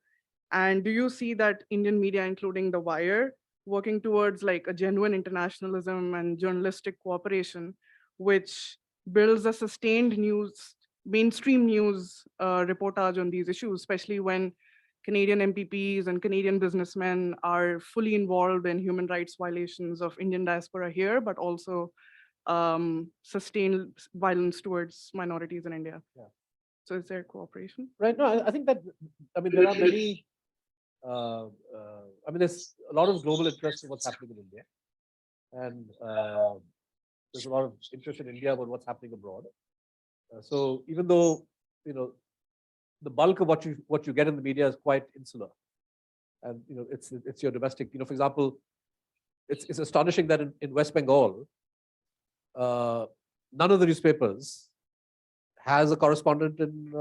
And do you see that Indian media, including The Wire, working towards like a genuine internationalism and journalistic cooperation, which builds a sustained mainstream news reportage on these issues, especially when Canadian MPPs and Canadian businessmen are fully involved in human rights violations of Indian diaspora here, but also sustained violence towards minorities in India? Yeah. So is there cooperation? Right. No, I think that, I mean, there are many, I mean, there's a lot of global interest in what's happening in India. And there's a lot of interest in India about what's happening abroad. So even though, the bulk of what you get in the media is quite insular, and it's your domestic. For example, it's astonishing that in West Bengal, none of the newspapers has a correspondent in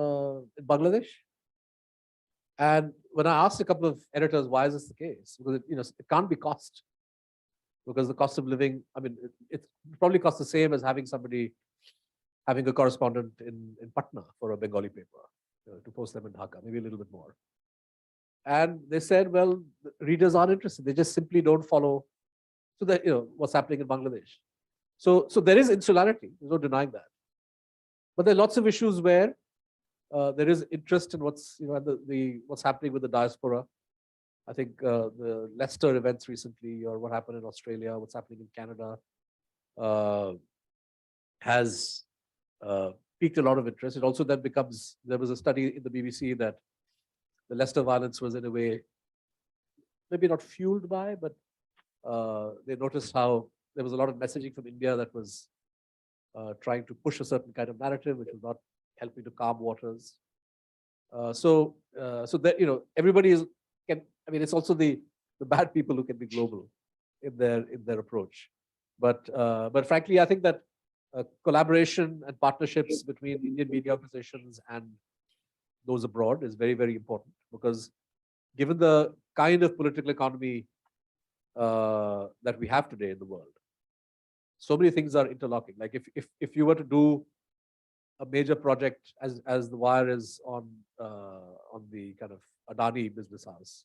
Bangladesh. And when I asked a couple of editors why is this the case, because it can't be cost, because the cost of living. I mean, it probably costs the same as having a correspondent in Patna for a Bengali paper. To post them in Dhaka, maybe a little bit more. And they said, well, the readers aren't interested. They just simply don't follow what's happening in Bangladesh. So there is insularity. There's no denying that. But there are lots of issues where there is interest in what's what's happening with the diaspora. I think the Leicester events recently, or what happened in Australia, what's happening in Canada, has piqued a lot of interest. It also then becomes, there was a study in the BBC that the Leicester violence was in a way, maybe not fueled by, but they noticed how there was a lot of messaging from India that was trying to push a certain kind of narrative, which was not helping to calm waters. So that, everybody I mean, it's also the bad people who can be global in their approach. But frankly, I think that collaboration and partnerships between Indian media organizations and those abroad is very, very important, because given the kind of political economy that we have today in the world, so many things are interlocking. Like if you were to do a major project as The Wire is on the kind of Adani business house,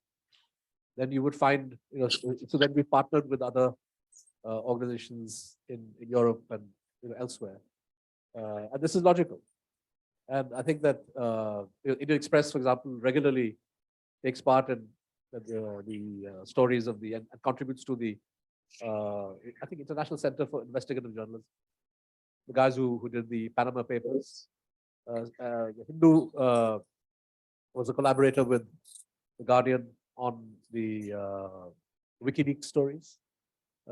then you would find, so then we partnered with other organizations in Europe and elsewhere. And this is logical. And I think that Indian Express, for example, regularly takes part in the stories of and contributes to the, I think, International Center for Investigative Journalism. The guys who did the Panama Papers. The Hindu was a collaborator with The Guardian on the WikiLeaks stories.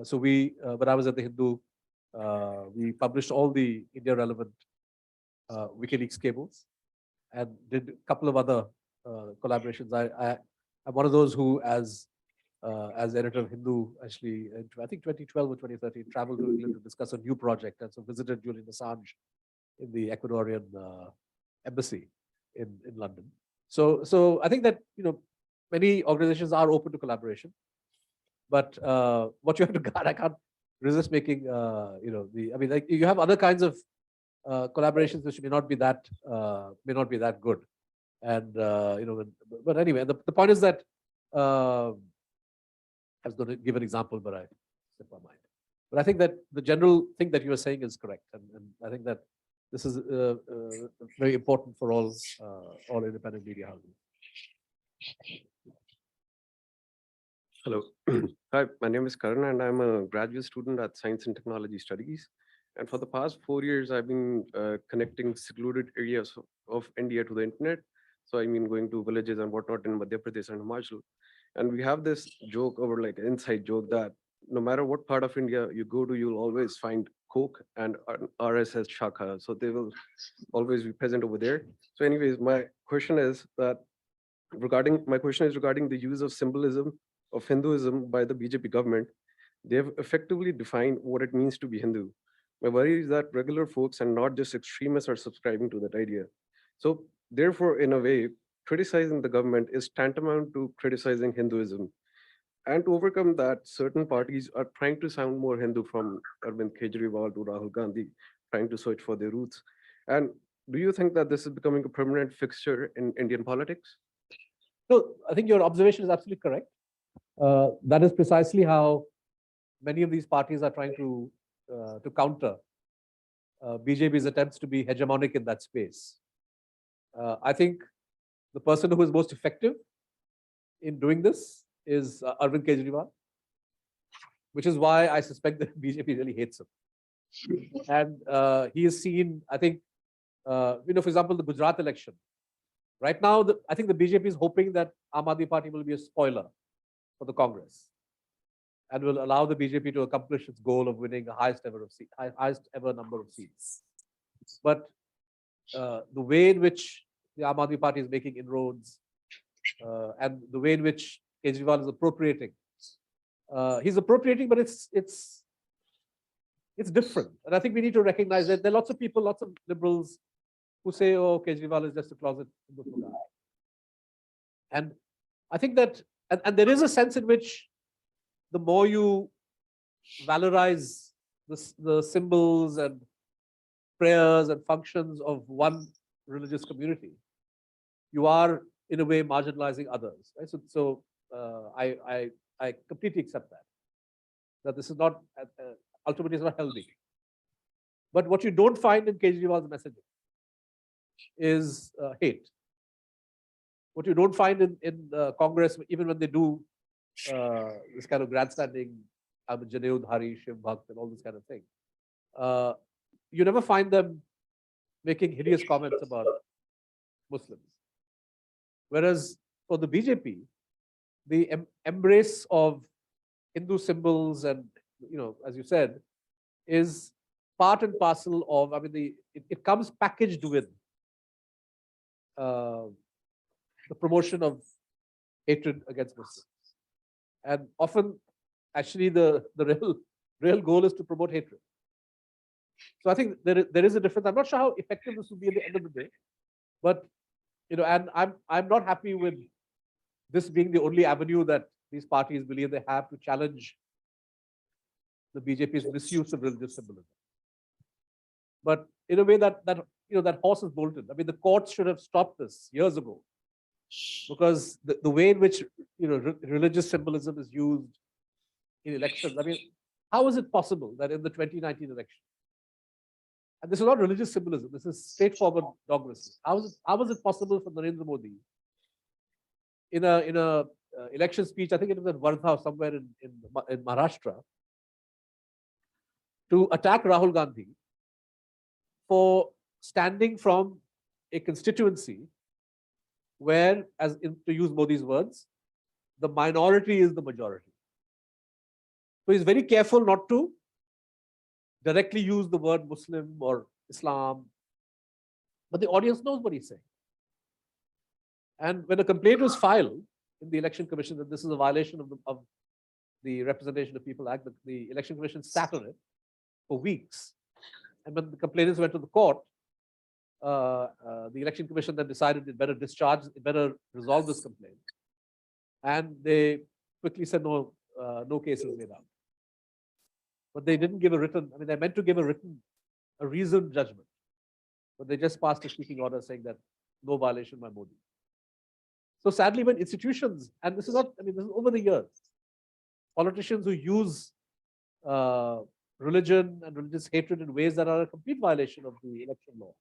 So when I was at the Hindu, we published all the India relevant WikiLeaks cables and did a couple of other collaborations. I'm one of those who, as editor of Hindu, actually, I think 2012 or 2013, traveled to England to discuss a new project, and so visited Julian Assange in the Ecuadorian embassy in London. So I think that many organizations are open to collaboration, but what you have to guard, I can't resist making I mean, like, you have other kinds of collaborations which may not be that good, and but anyway, the point is that I was going to give an example, but I slipped my mind. But I think that the general thing that you are saying is correct, and I think that this is very important for all independent media houses. Hello. Hi, my name is Karan and I'm a graduate student at Science and Technology Studies. And for the past 4 years, I've been connecting secluded areas of India to the internet. So I mean, going to villages and whatnot in Madhya Pradesh and Himachal. And we have this joke over like an inside joke that no matter what part of India you go to, you'll always find Coke and RSS Shakha. So they will always be present over there. So anyways, my question is regarding the use of symbolism of Hinduism by the BJP government. They have effectively defined what it means to be Hindu. My worry is that regular folks and not just extremists are subscribing to that idea. So therefore, in a way, criticizing the government is tantamount to criticizing Hinduism. And to overcome that, certain parties are trying to sound more Hindu, from Arvind Kejriwal to Rahul Gandhi, trying to search for their roots. And do you think that this is becoming a permanent fixture in Indian politics? No, I think your observation is absolutely correct. That is precisely how many of these parties are trying to counter BJP's attempts to be hegemonic in that space. I think the person who is most effective in doing this is Arvind Kejriwal, which is why I suspect that BJP really hates him. And he is seen, I think, for example, the Gujarat election. Right now, I think the BJP is hoping that Aam Aadmi Party will be a spoiler for the Congress and will allow the BJP to accomplish its goal of winning the highest ever number of seats. But the way in which the Aam Aadmi Party is making inroads and the way in which Kejriwal is appropriating, he's appropriating, but it's different. And I think we need to recognize that there are lots of people, lots of liberals who say, oh, Kejriwal is just a closet guy. And I think that, and there is a sense in which the more you valorize the symbols and prayers and functions of one religious community, you are in a way marginalizing others. Right? So I completely accept that this is not, ultimately it's not healthy. But what you don't find in Kejriwal's messaging is hate. What you don't find in Congress, even when they do this kind of grandstanding, I'm a Janeudhari, Shiv Bhakt, and all this kind of thing, you never find them making hideous comments about Muslims. Whereas for the BJP, the embrace of Hindu symbols and, as you said, is part and parcel of, I mean, it comes packaged with the promotion of hatred against Muslims. And often, actually, the real goal is to promote hatred. So I think there is a difference. I'm not sure how effective this will be at the end of the day, but and I'm not happy with this being the only avenue that these parties believe they have to challenge the BJP's misuse of religious symbolism. But in a way that horse is bolted. I mean, the courts should have stopped this years ago, because the way in which religious symbolism is used in elections. I mean, how is it possible that in the 2019 election, and this is not religious symbolism, this is straightforward dogmacy. How was it possible for Narendra Modi in a election speech, I think it was at Wardha, somewhere in Maharashtra, to attack Rahul Gandhi for standing from a constituency where, to use Modi's words, the minority is the majority. So he's very careful not to directly use the word Muslim or Islam, but the audience knows what he's saying. And when a complaint was filed in the Election Commission that this is a violation of the Representation of People Act, the Election Commission sat on it for weeks. And when the complainants went to the court, the Election Commission then decided it better resolve this complaint. And they quickly said, no case is made out. But they didn't give a written, I mean, they meant to give a reasoned judgment. But they just passed a speaking order saying that no violation by Modi. So sadly, when institutions, and this is not, I mean, this is over the years, politicians who use religion and religious hatred in ways that are a complete violation of the election law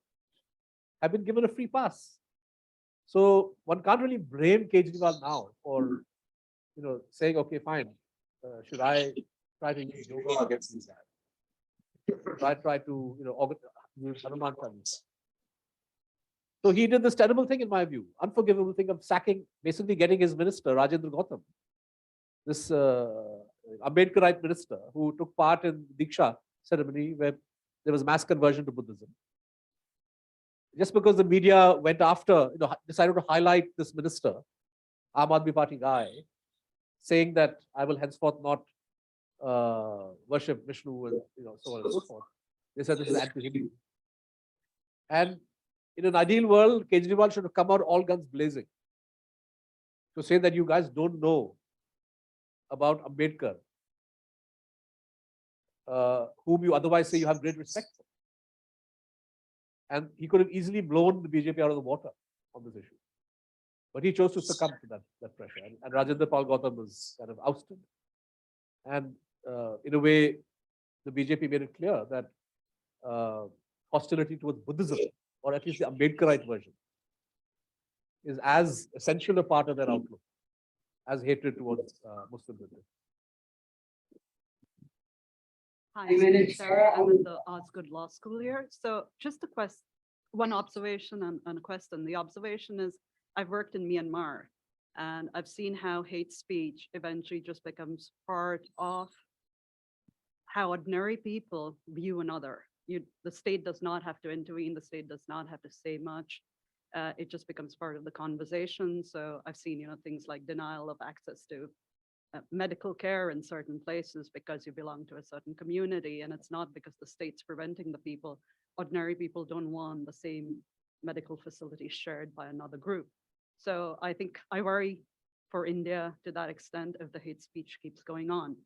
have been given a free pass. So one can't really blame Kejriwal now for, saying, okay, fine, should I try to use yoga against these guys? Should I try to, use Hanuman Chalisa? So he did this terrible thing, in my view, unforgivable thing of sacking, basically getting his minister, Rajendra Gautam, this Ambedkarite minister who took part in Diksha ceremony where there was mass conversion to Buddhism. Just because the media went after, decided to highlight this minister, Aam Aadmi Party guy, saying that I will henceforth not worship Vishnu and so on and so forth. They said this is anti-Hindu. And in an ideal world, Kejriwal should have come out all guns blazing to say that you guys don't know about Ambedkar, whom you otherwise say you have great respect for. And he could have easily blown the BJP out of the water on this issue. But he chose to succumb to that pressure. And Rajendra Pal Gautam was kind of ousted. And in a way, the BJP made it clear that hostility towards Buddhism, or at least the Ambedkarite version, is as essential a part of their outlook as hatred towards Muslim religion. Hi, my name is Sarah. I'm at the Osgood Law School here. So just one observation and a question. The observation is I've worked in Myanmar and I've seen how hate speech eventually just becomes part of how ordinary people view another. The state does not have to intervene. The state does not have to say much. It just becomes part of the conversation. So I've seen, things like denial of access to medical care in certain places because you belong to a certain community, and it's not because the state's preventing the people. Ordinary people don't want the same medical facilities shared by another group. So I think I worry for India to that extent if the hate speech keeps going on.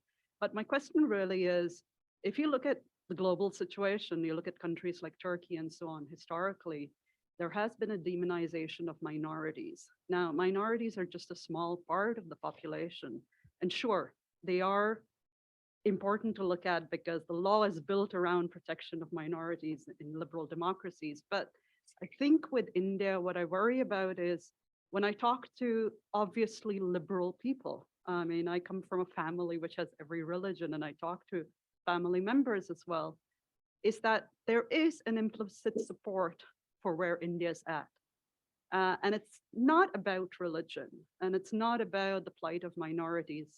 But my question really is, if you look at the global situation, you look at countries like Turkey and so on, historically, there has been a demonization of minorities. Now, minorities are just a small part of the population. And sure, they are important to look at because the law is built around protection of minorities in liberal democracies. But I think with India, what I worry about is when I talk to obviously liberal people, I mean, I come from a family which has every religion, and I talk to family members as well, is that there is an implicit support for where India's at. And it's not about religion, and it's not about the plight of minorities.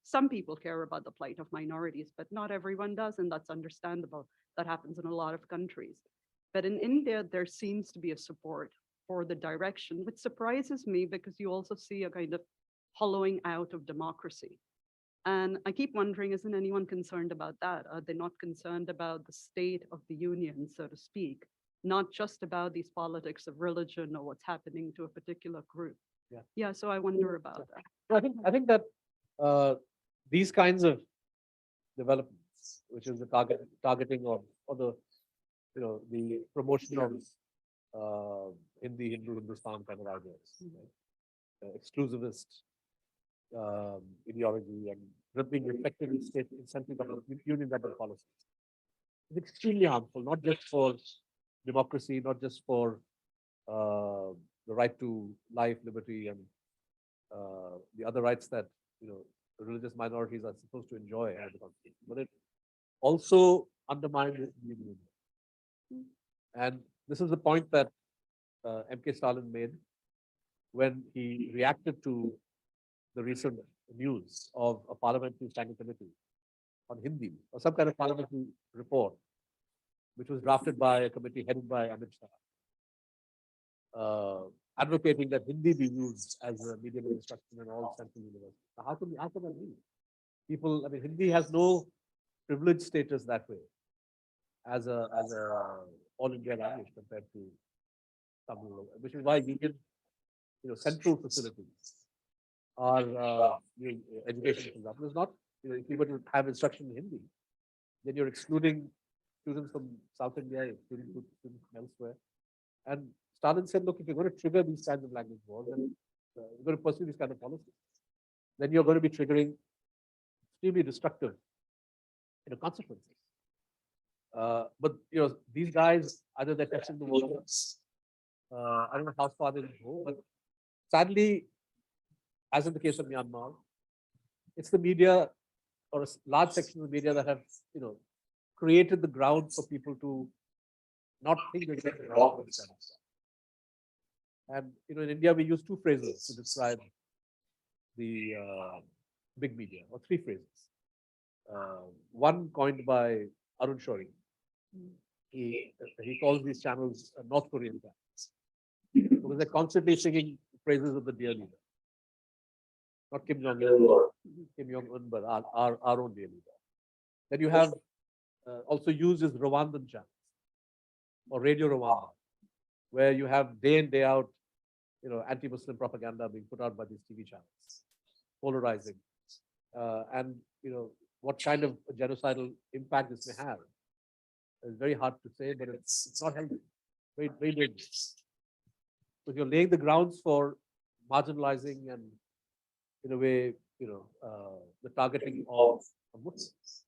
Some people care about the plight of minorities, but not everyone does, and that's understandable. That happens in a lot of countries. But in India, there seems to be a support for the direction, which surprises me because you also see a kind of hollowing out of democracy. And I keep wondering, isn't anyone concerned about that? Are they not concerned about the state of the union, so to speak? Not just about these politics of religion or what's happening to a particular group. Yeah, so I wonder about that. I think that these kinds of developments, which is the targeting of, or the promotion of Hindu-Hindustan kind of ideas, right? Exclusivist ideology and being reflected in state, in central government, union government policies. It's extremely harmful, not just for democracy, not just for the right to life, liberty, and the other rights that religious minorities are supposed to enjoy under the Constitution, but it also undermines the union. And this is the point that M.K. Stalin made when he reacted to the recent news of a parliamentary standing committee on Hindi, or some kind of parliamentary report, which was drafted by a committee headed by Amit Shah, advocating that Hindi be used as a medium of instruction in all central universities. Now, how can that be? People, I mean, Hindi has no privileged status that way as a all India language compared to Tamil, which is why Indian, central facilities are education, for example, is not, if you were to have instruction in Hindi, then you're excluding students from South India, excluding students from elsewhere. And Stalin said, look, if you're going to trigger these kinds of language wars, then you're going to pursue these kind of policies, then you're going to be triggering extremely destructive consequences. But these guys, either they're testing the waters. I don't know how far they will go, but sadly, as in the case of Myanmar, it's the media or a large section of the media that have, created the ground for people to not think they're getting wrong with this kind of stuff. And in India, we use two phrases to describe the big media, or three phrases. One coined by Arun Shori. He calls these channels North Korean channels because they're constantly singing praises of the dear leader, not Kim Jong Il or Kim Jong Un, but our own dear leader. Then you have also used as Rwandan channels or Radio Rwanda, where you have day in day out, anti-Muslim propaganda being put out by these TV channels, polarizing, and what kind of a genocidal impact this may have. It's very hard to say, but it's not healthy. Very, very dangerous. Because you're laying the grounds for marginalizing and, in a way, the targeting of Muslims.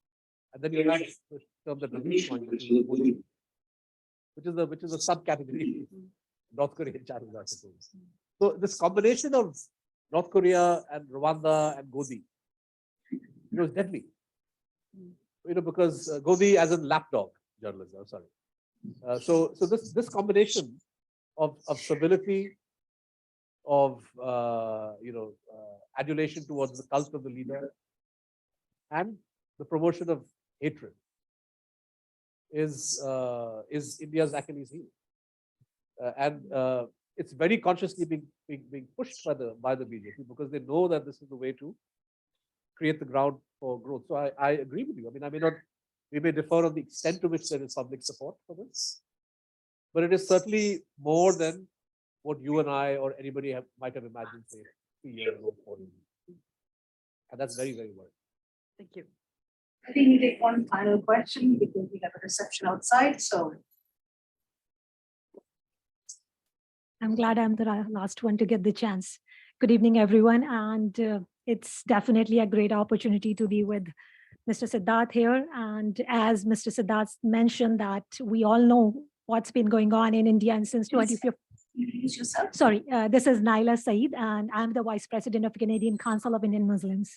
And then you have the term that Ramesh coined, which is a subcategory North Korean channels, I suppose. So this combination of North Korea and Rwanda and Godi, is deadly. Because Godi as in lapdog journalism. I'm sorry. So this combination of civility, of adulation towards the cult of the leader, and the promotion of hatred is India's Achilles heel, and it's very consciously being pushed by the BJP because they know that this is the way to create the ground for growth. So I agree with you. I mean, we may differ on the extent to which there is public support for this, but it is certainly more than what you and I or anybody might have imagined, say, 3 years ago, 4 years ago. And that's very, very worrying. Thank you. I think we take one final question because we have a reception outside, so. I'm glad I'm the last one to get the chance. Good evening, everyone. And it's definitely a great opportunity to be with Mr. Siddharth here. And as Mr. Siddharth mentioned that we all know what's been going on in India and since 2015. Introduce yourself. Sorry, this is Naila Saeed, and I'm the Vice President of Canadian Council of Indian Muslims.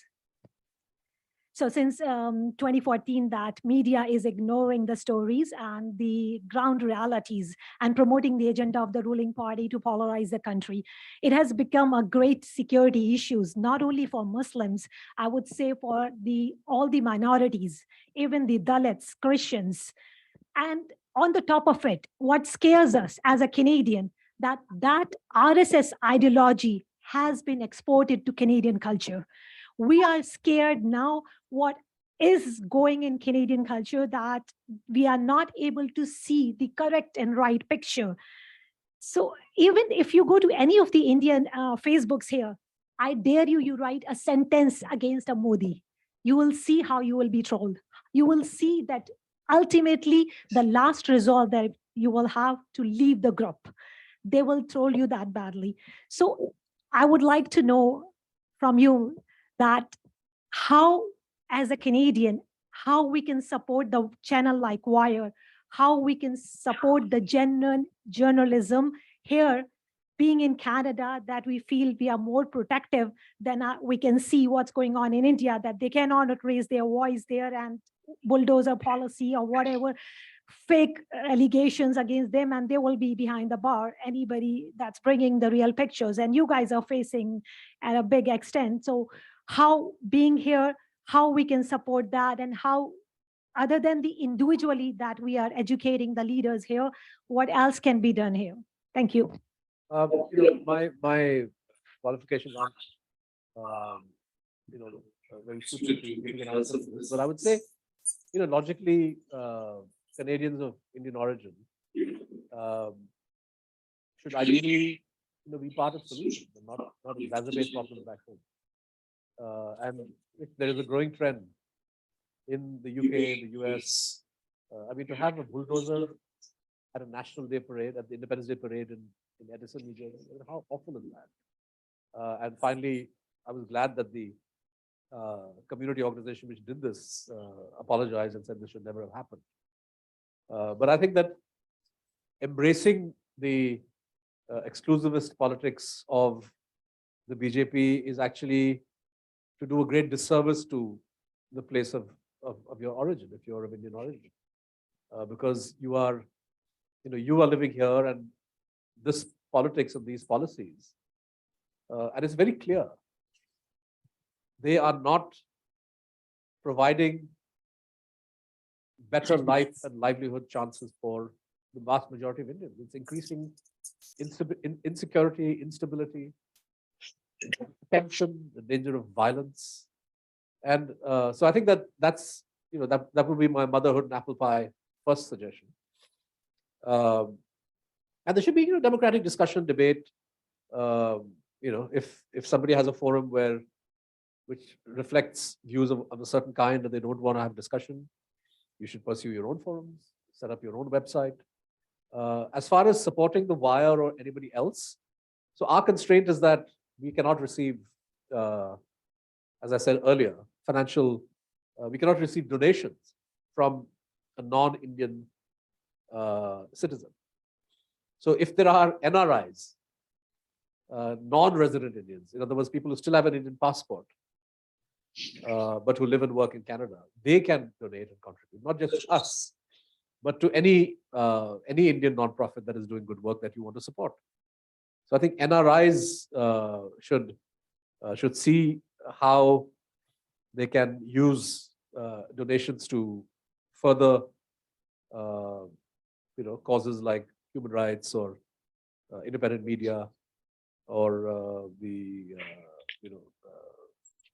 So since 2014, that media is ignoring the stories and the ground realities and promoting the agenda of the ruling party to polarize the country. It has become a great security issues, not only for Muslims, I would say for all the minorities, even the Dalits, Christians. And on the top of it, what scares us as a Canadian, that RSS ideology has been exported to Canadian culture. We are scared now what is going in Canadian culture, that we are not able to see the correct and right picture. So even if you go to any of the Indian Facebooks here, I dare you write a sentence against a Modi. You will see how you will be trolled. You will see that ultimately the last result that you will have to leave the group. They will troll you that badly. So I would like to know from you that how, as a Canadian, how we can support the channel like Wire, how we can support the genuine journalism here, being in Canada, that we feel we are more protective than we can see what's going on in India, that they cannot raise their voice there and bulldozer policy or whatever, fake allegations against them, and they will be behind the bar, anybody that's bringing the real pictures. And you guys are facing at a big extent. So how, being here, how we can support that, and how, other than the individually that we are educating the leaders here, what else can be done here? Thank you. My qualifications aren't, very suited to giving an answer to this, but I would say, logically, Canadians of Indian origin should ideally, be part of solutions and not exacerbate problems back home. And if there is a growing trend in the UK, the US, to have a bulldozer at a National Day parade, at the Independence Day parade in Edison, New Jersey, how awful is that? And finally, I was glad that the community organization which did this apologized and said this should never have happened. But I think that embracing the exclusivist politics of the BJP is actually to do a great disservice to the place of your origin, if you're of Indian origin, because you are living here, and this politics and these policies, and it's very clear, they are not providing better life and livelihood chances for the vast majority of Indians. It's increasing insecurity, instability, tension, the danger of violence. And so I think that's that would be my motherhood and apple pie first suggestion. And there should be democratic discussion, debate. If somebody has a forum which reflects views of a certain kind and they don't want to have discussion, you should pursue your own forums, set up your own website. As far as supporting the Wire or anybody else, so our constraint is that we cannot receive, as I said earlier, we cannot receive donations from a non-Indian citizen. So if there are NRIs, non-resident Indians, in other words, people who still have an Indian passport, but who live and work in Canada, they can donate and contribute, not just to us, but to any Indian nonprofit that is doing good work that you want to support. So I think NRIs should see how they can use donations to further causes like human rights or independent media or the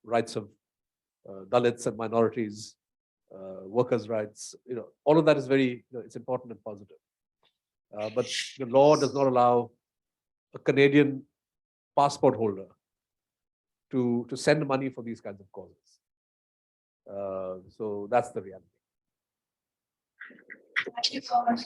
rights of Dalits and minorities, workers' rights. All of that is very it's important and positive. But the law does not allow a Canadian passport holder to send money for these kinds of causes. So that's the reality. Thank you so much.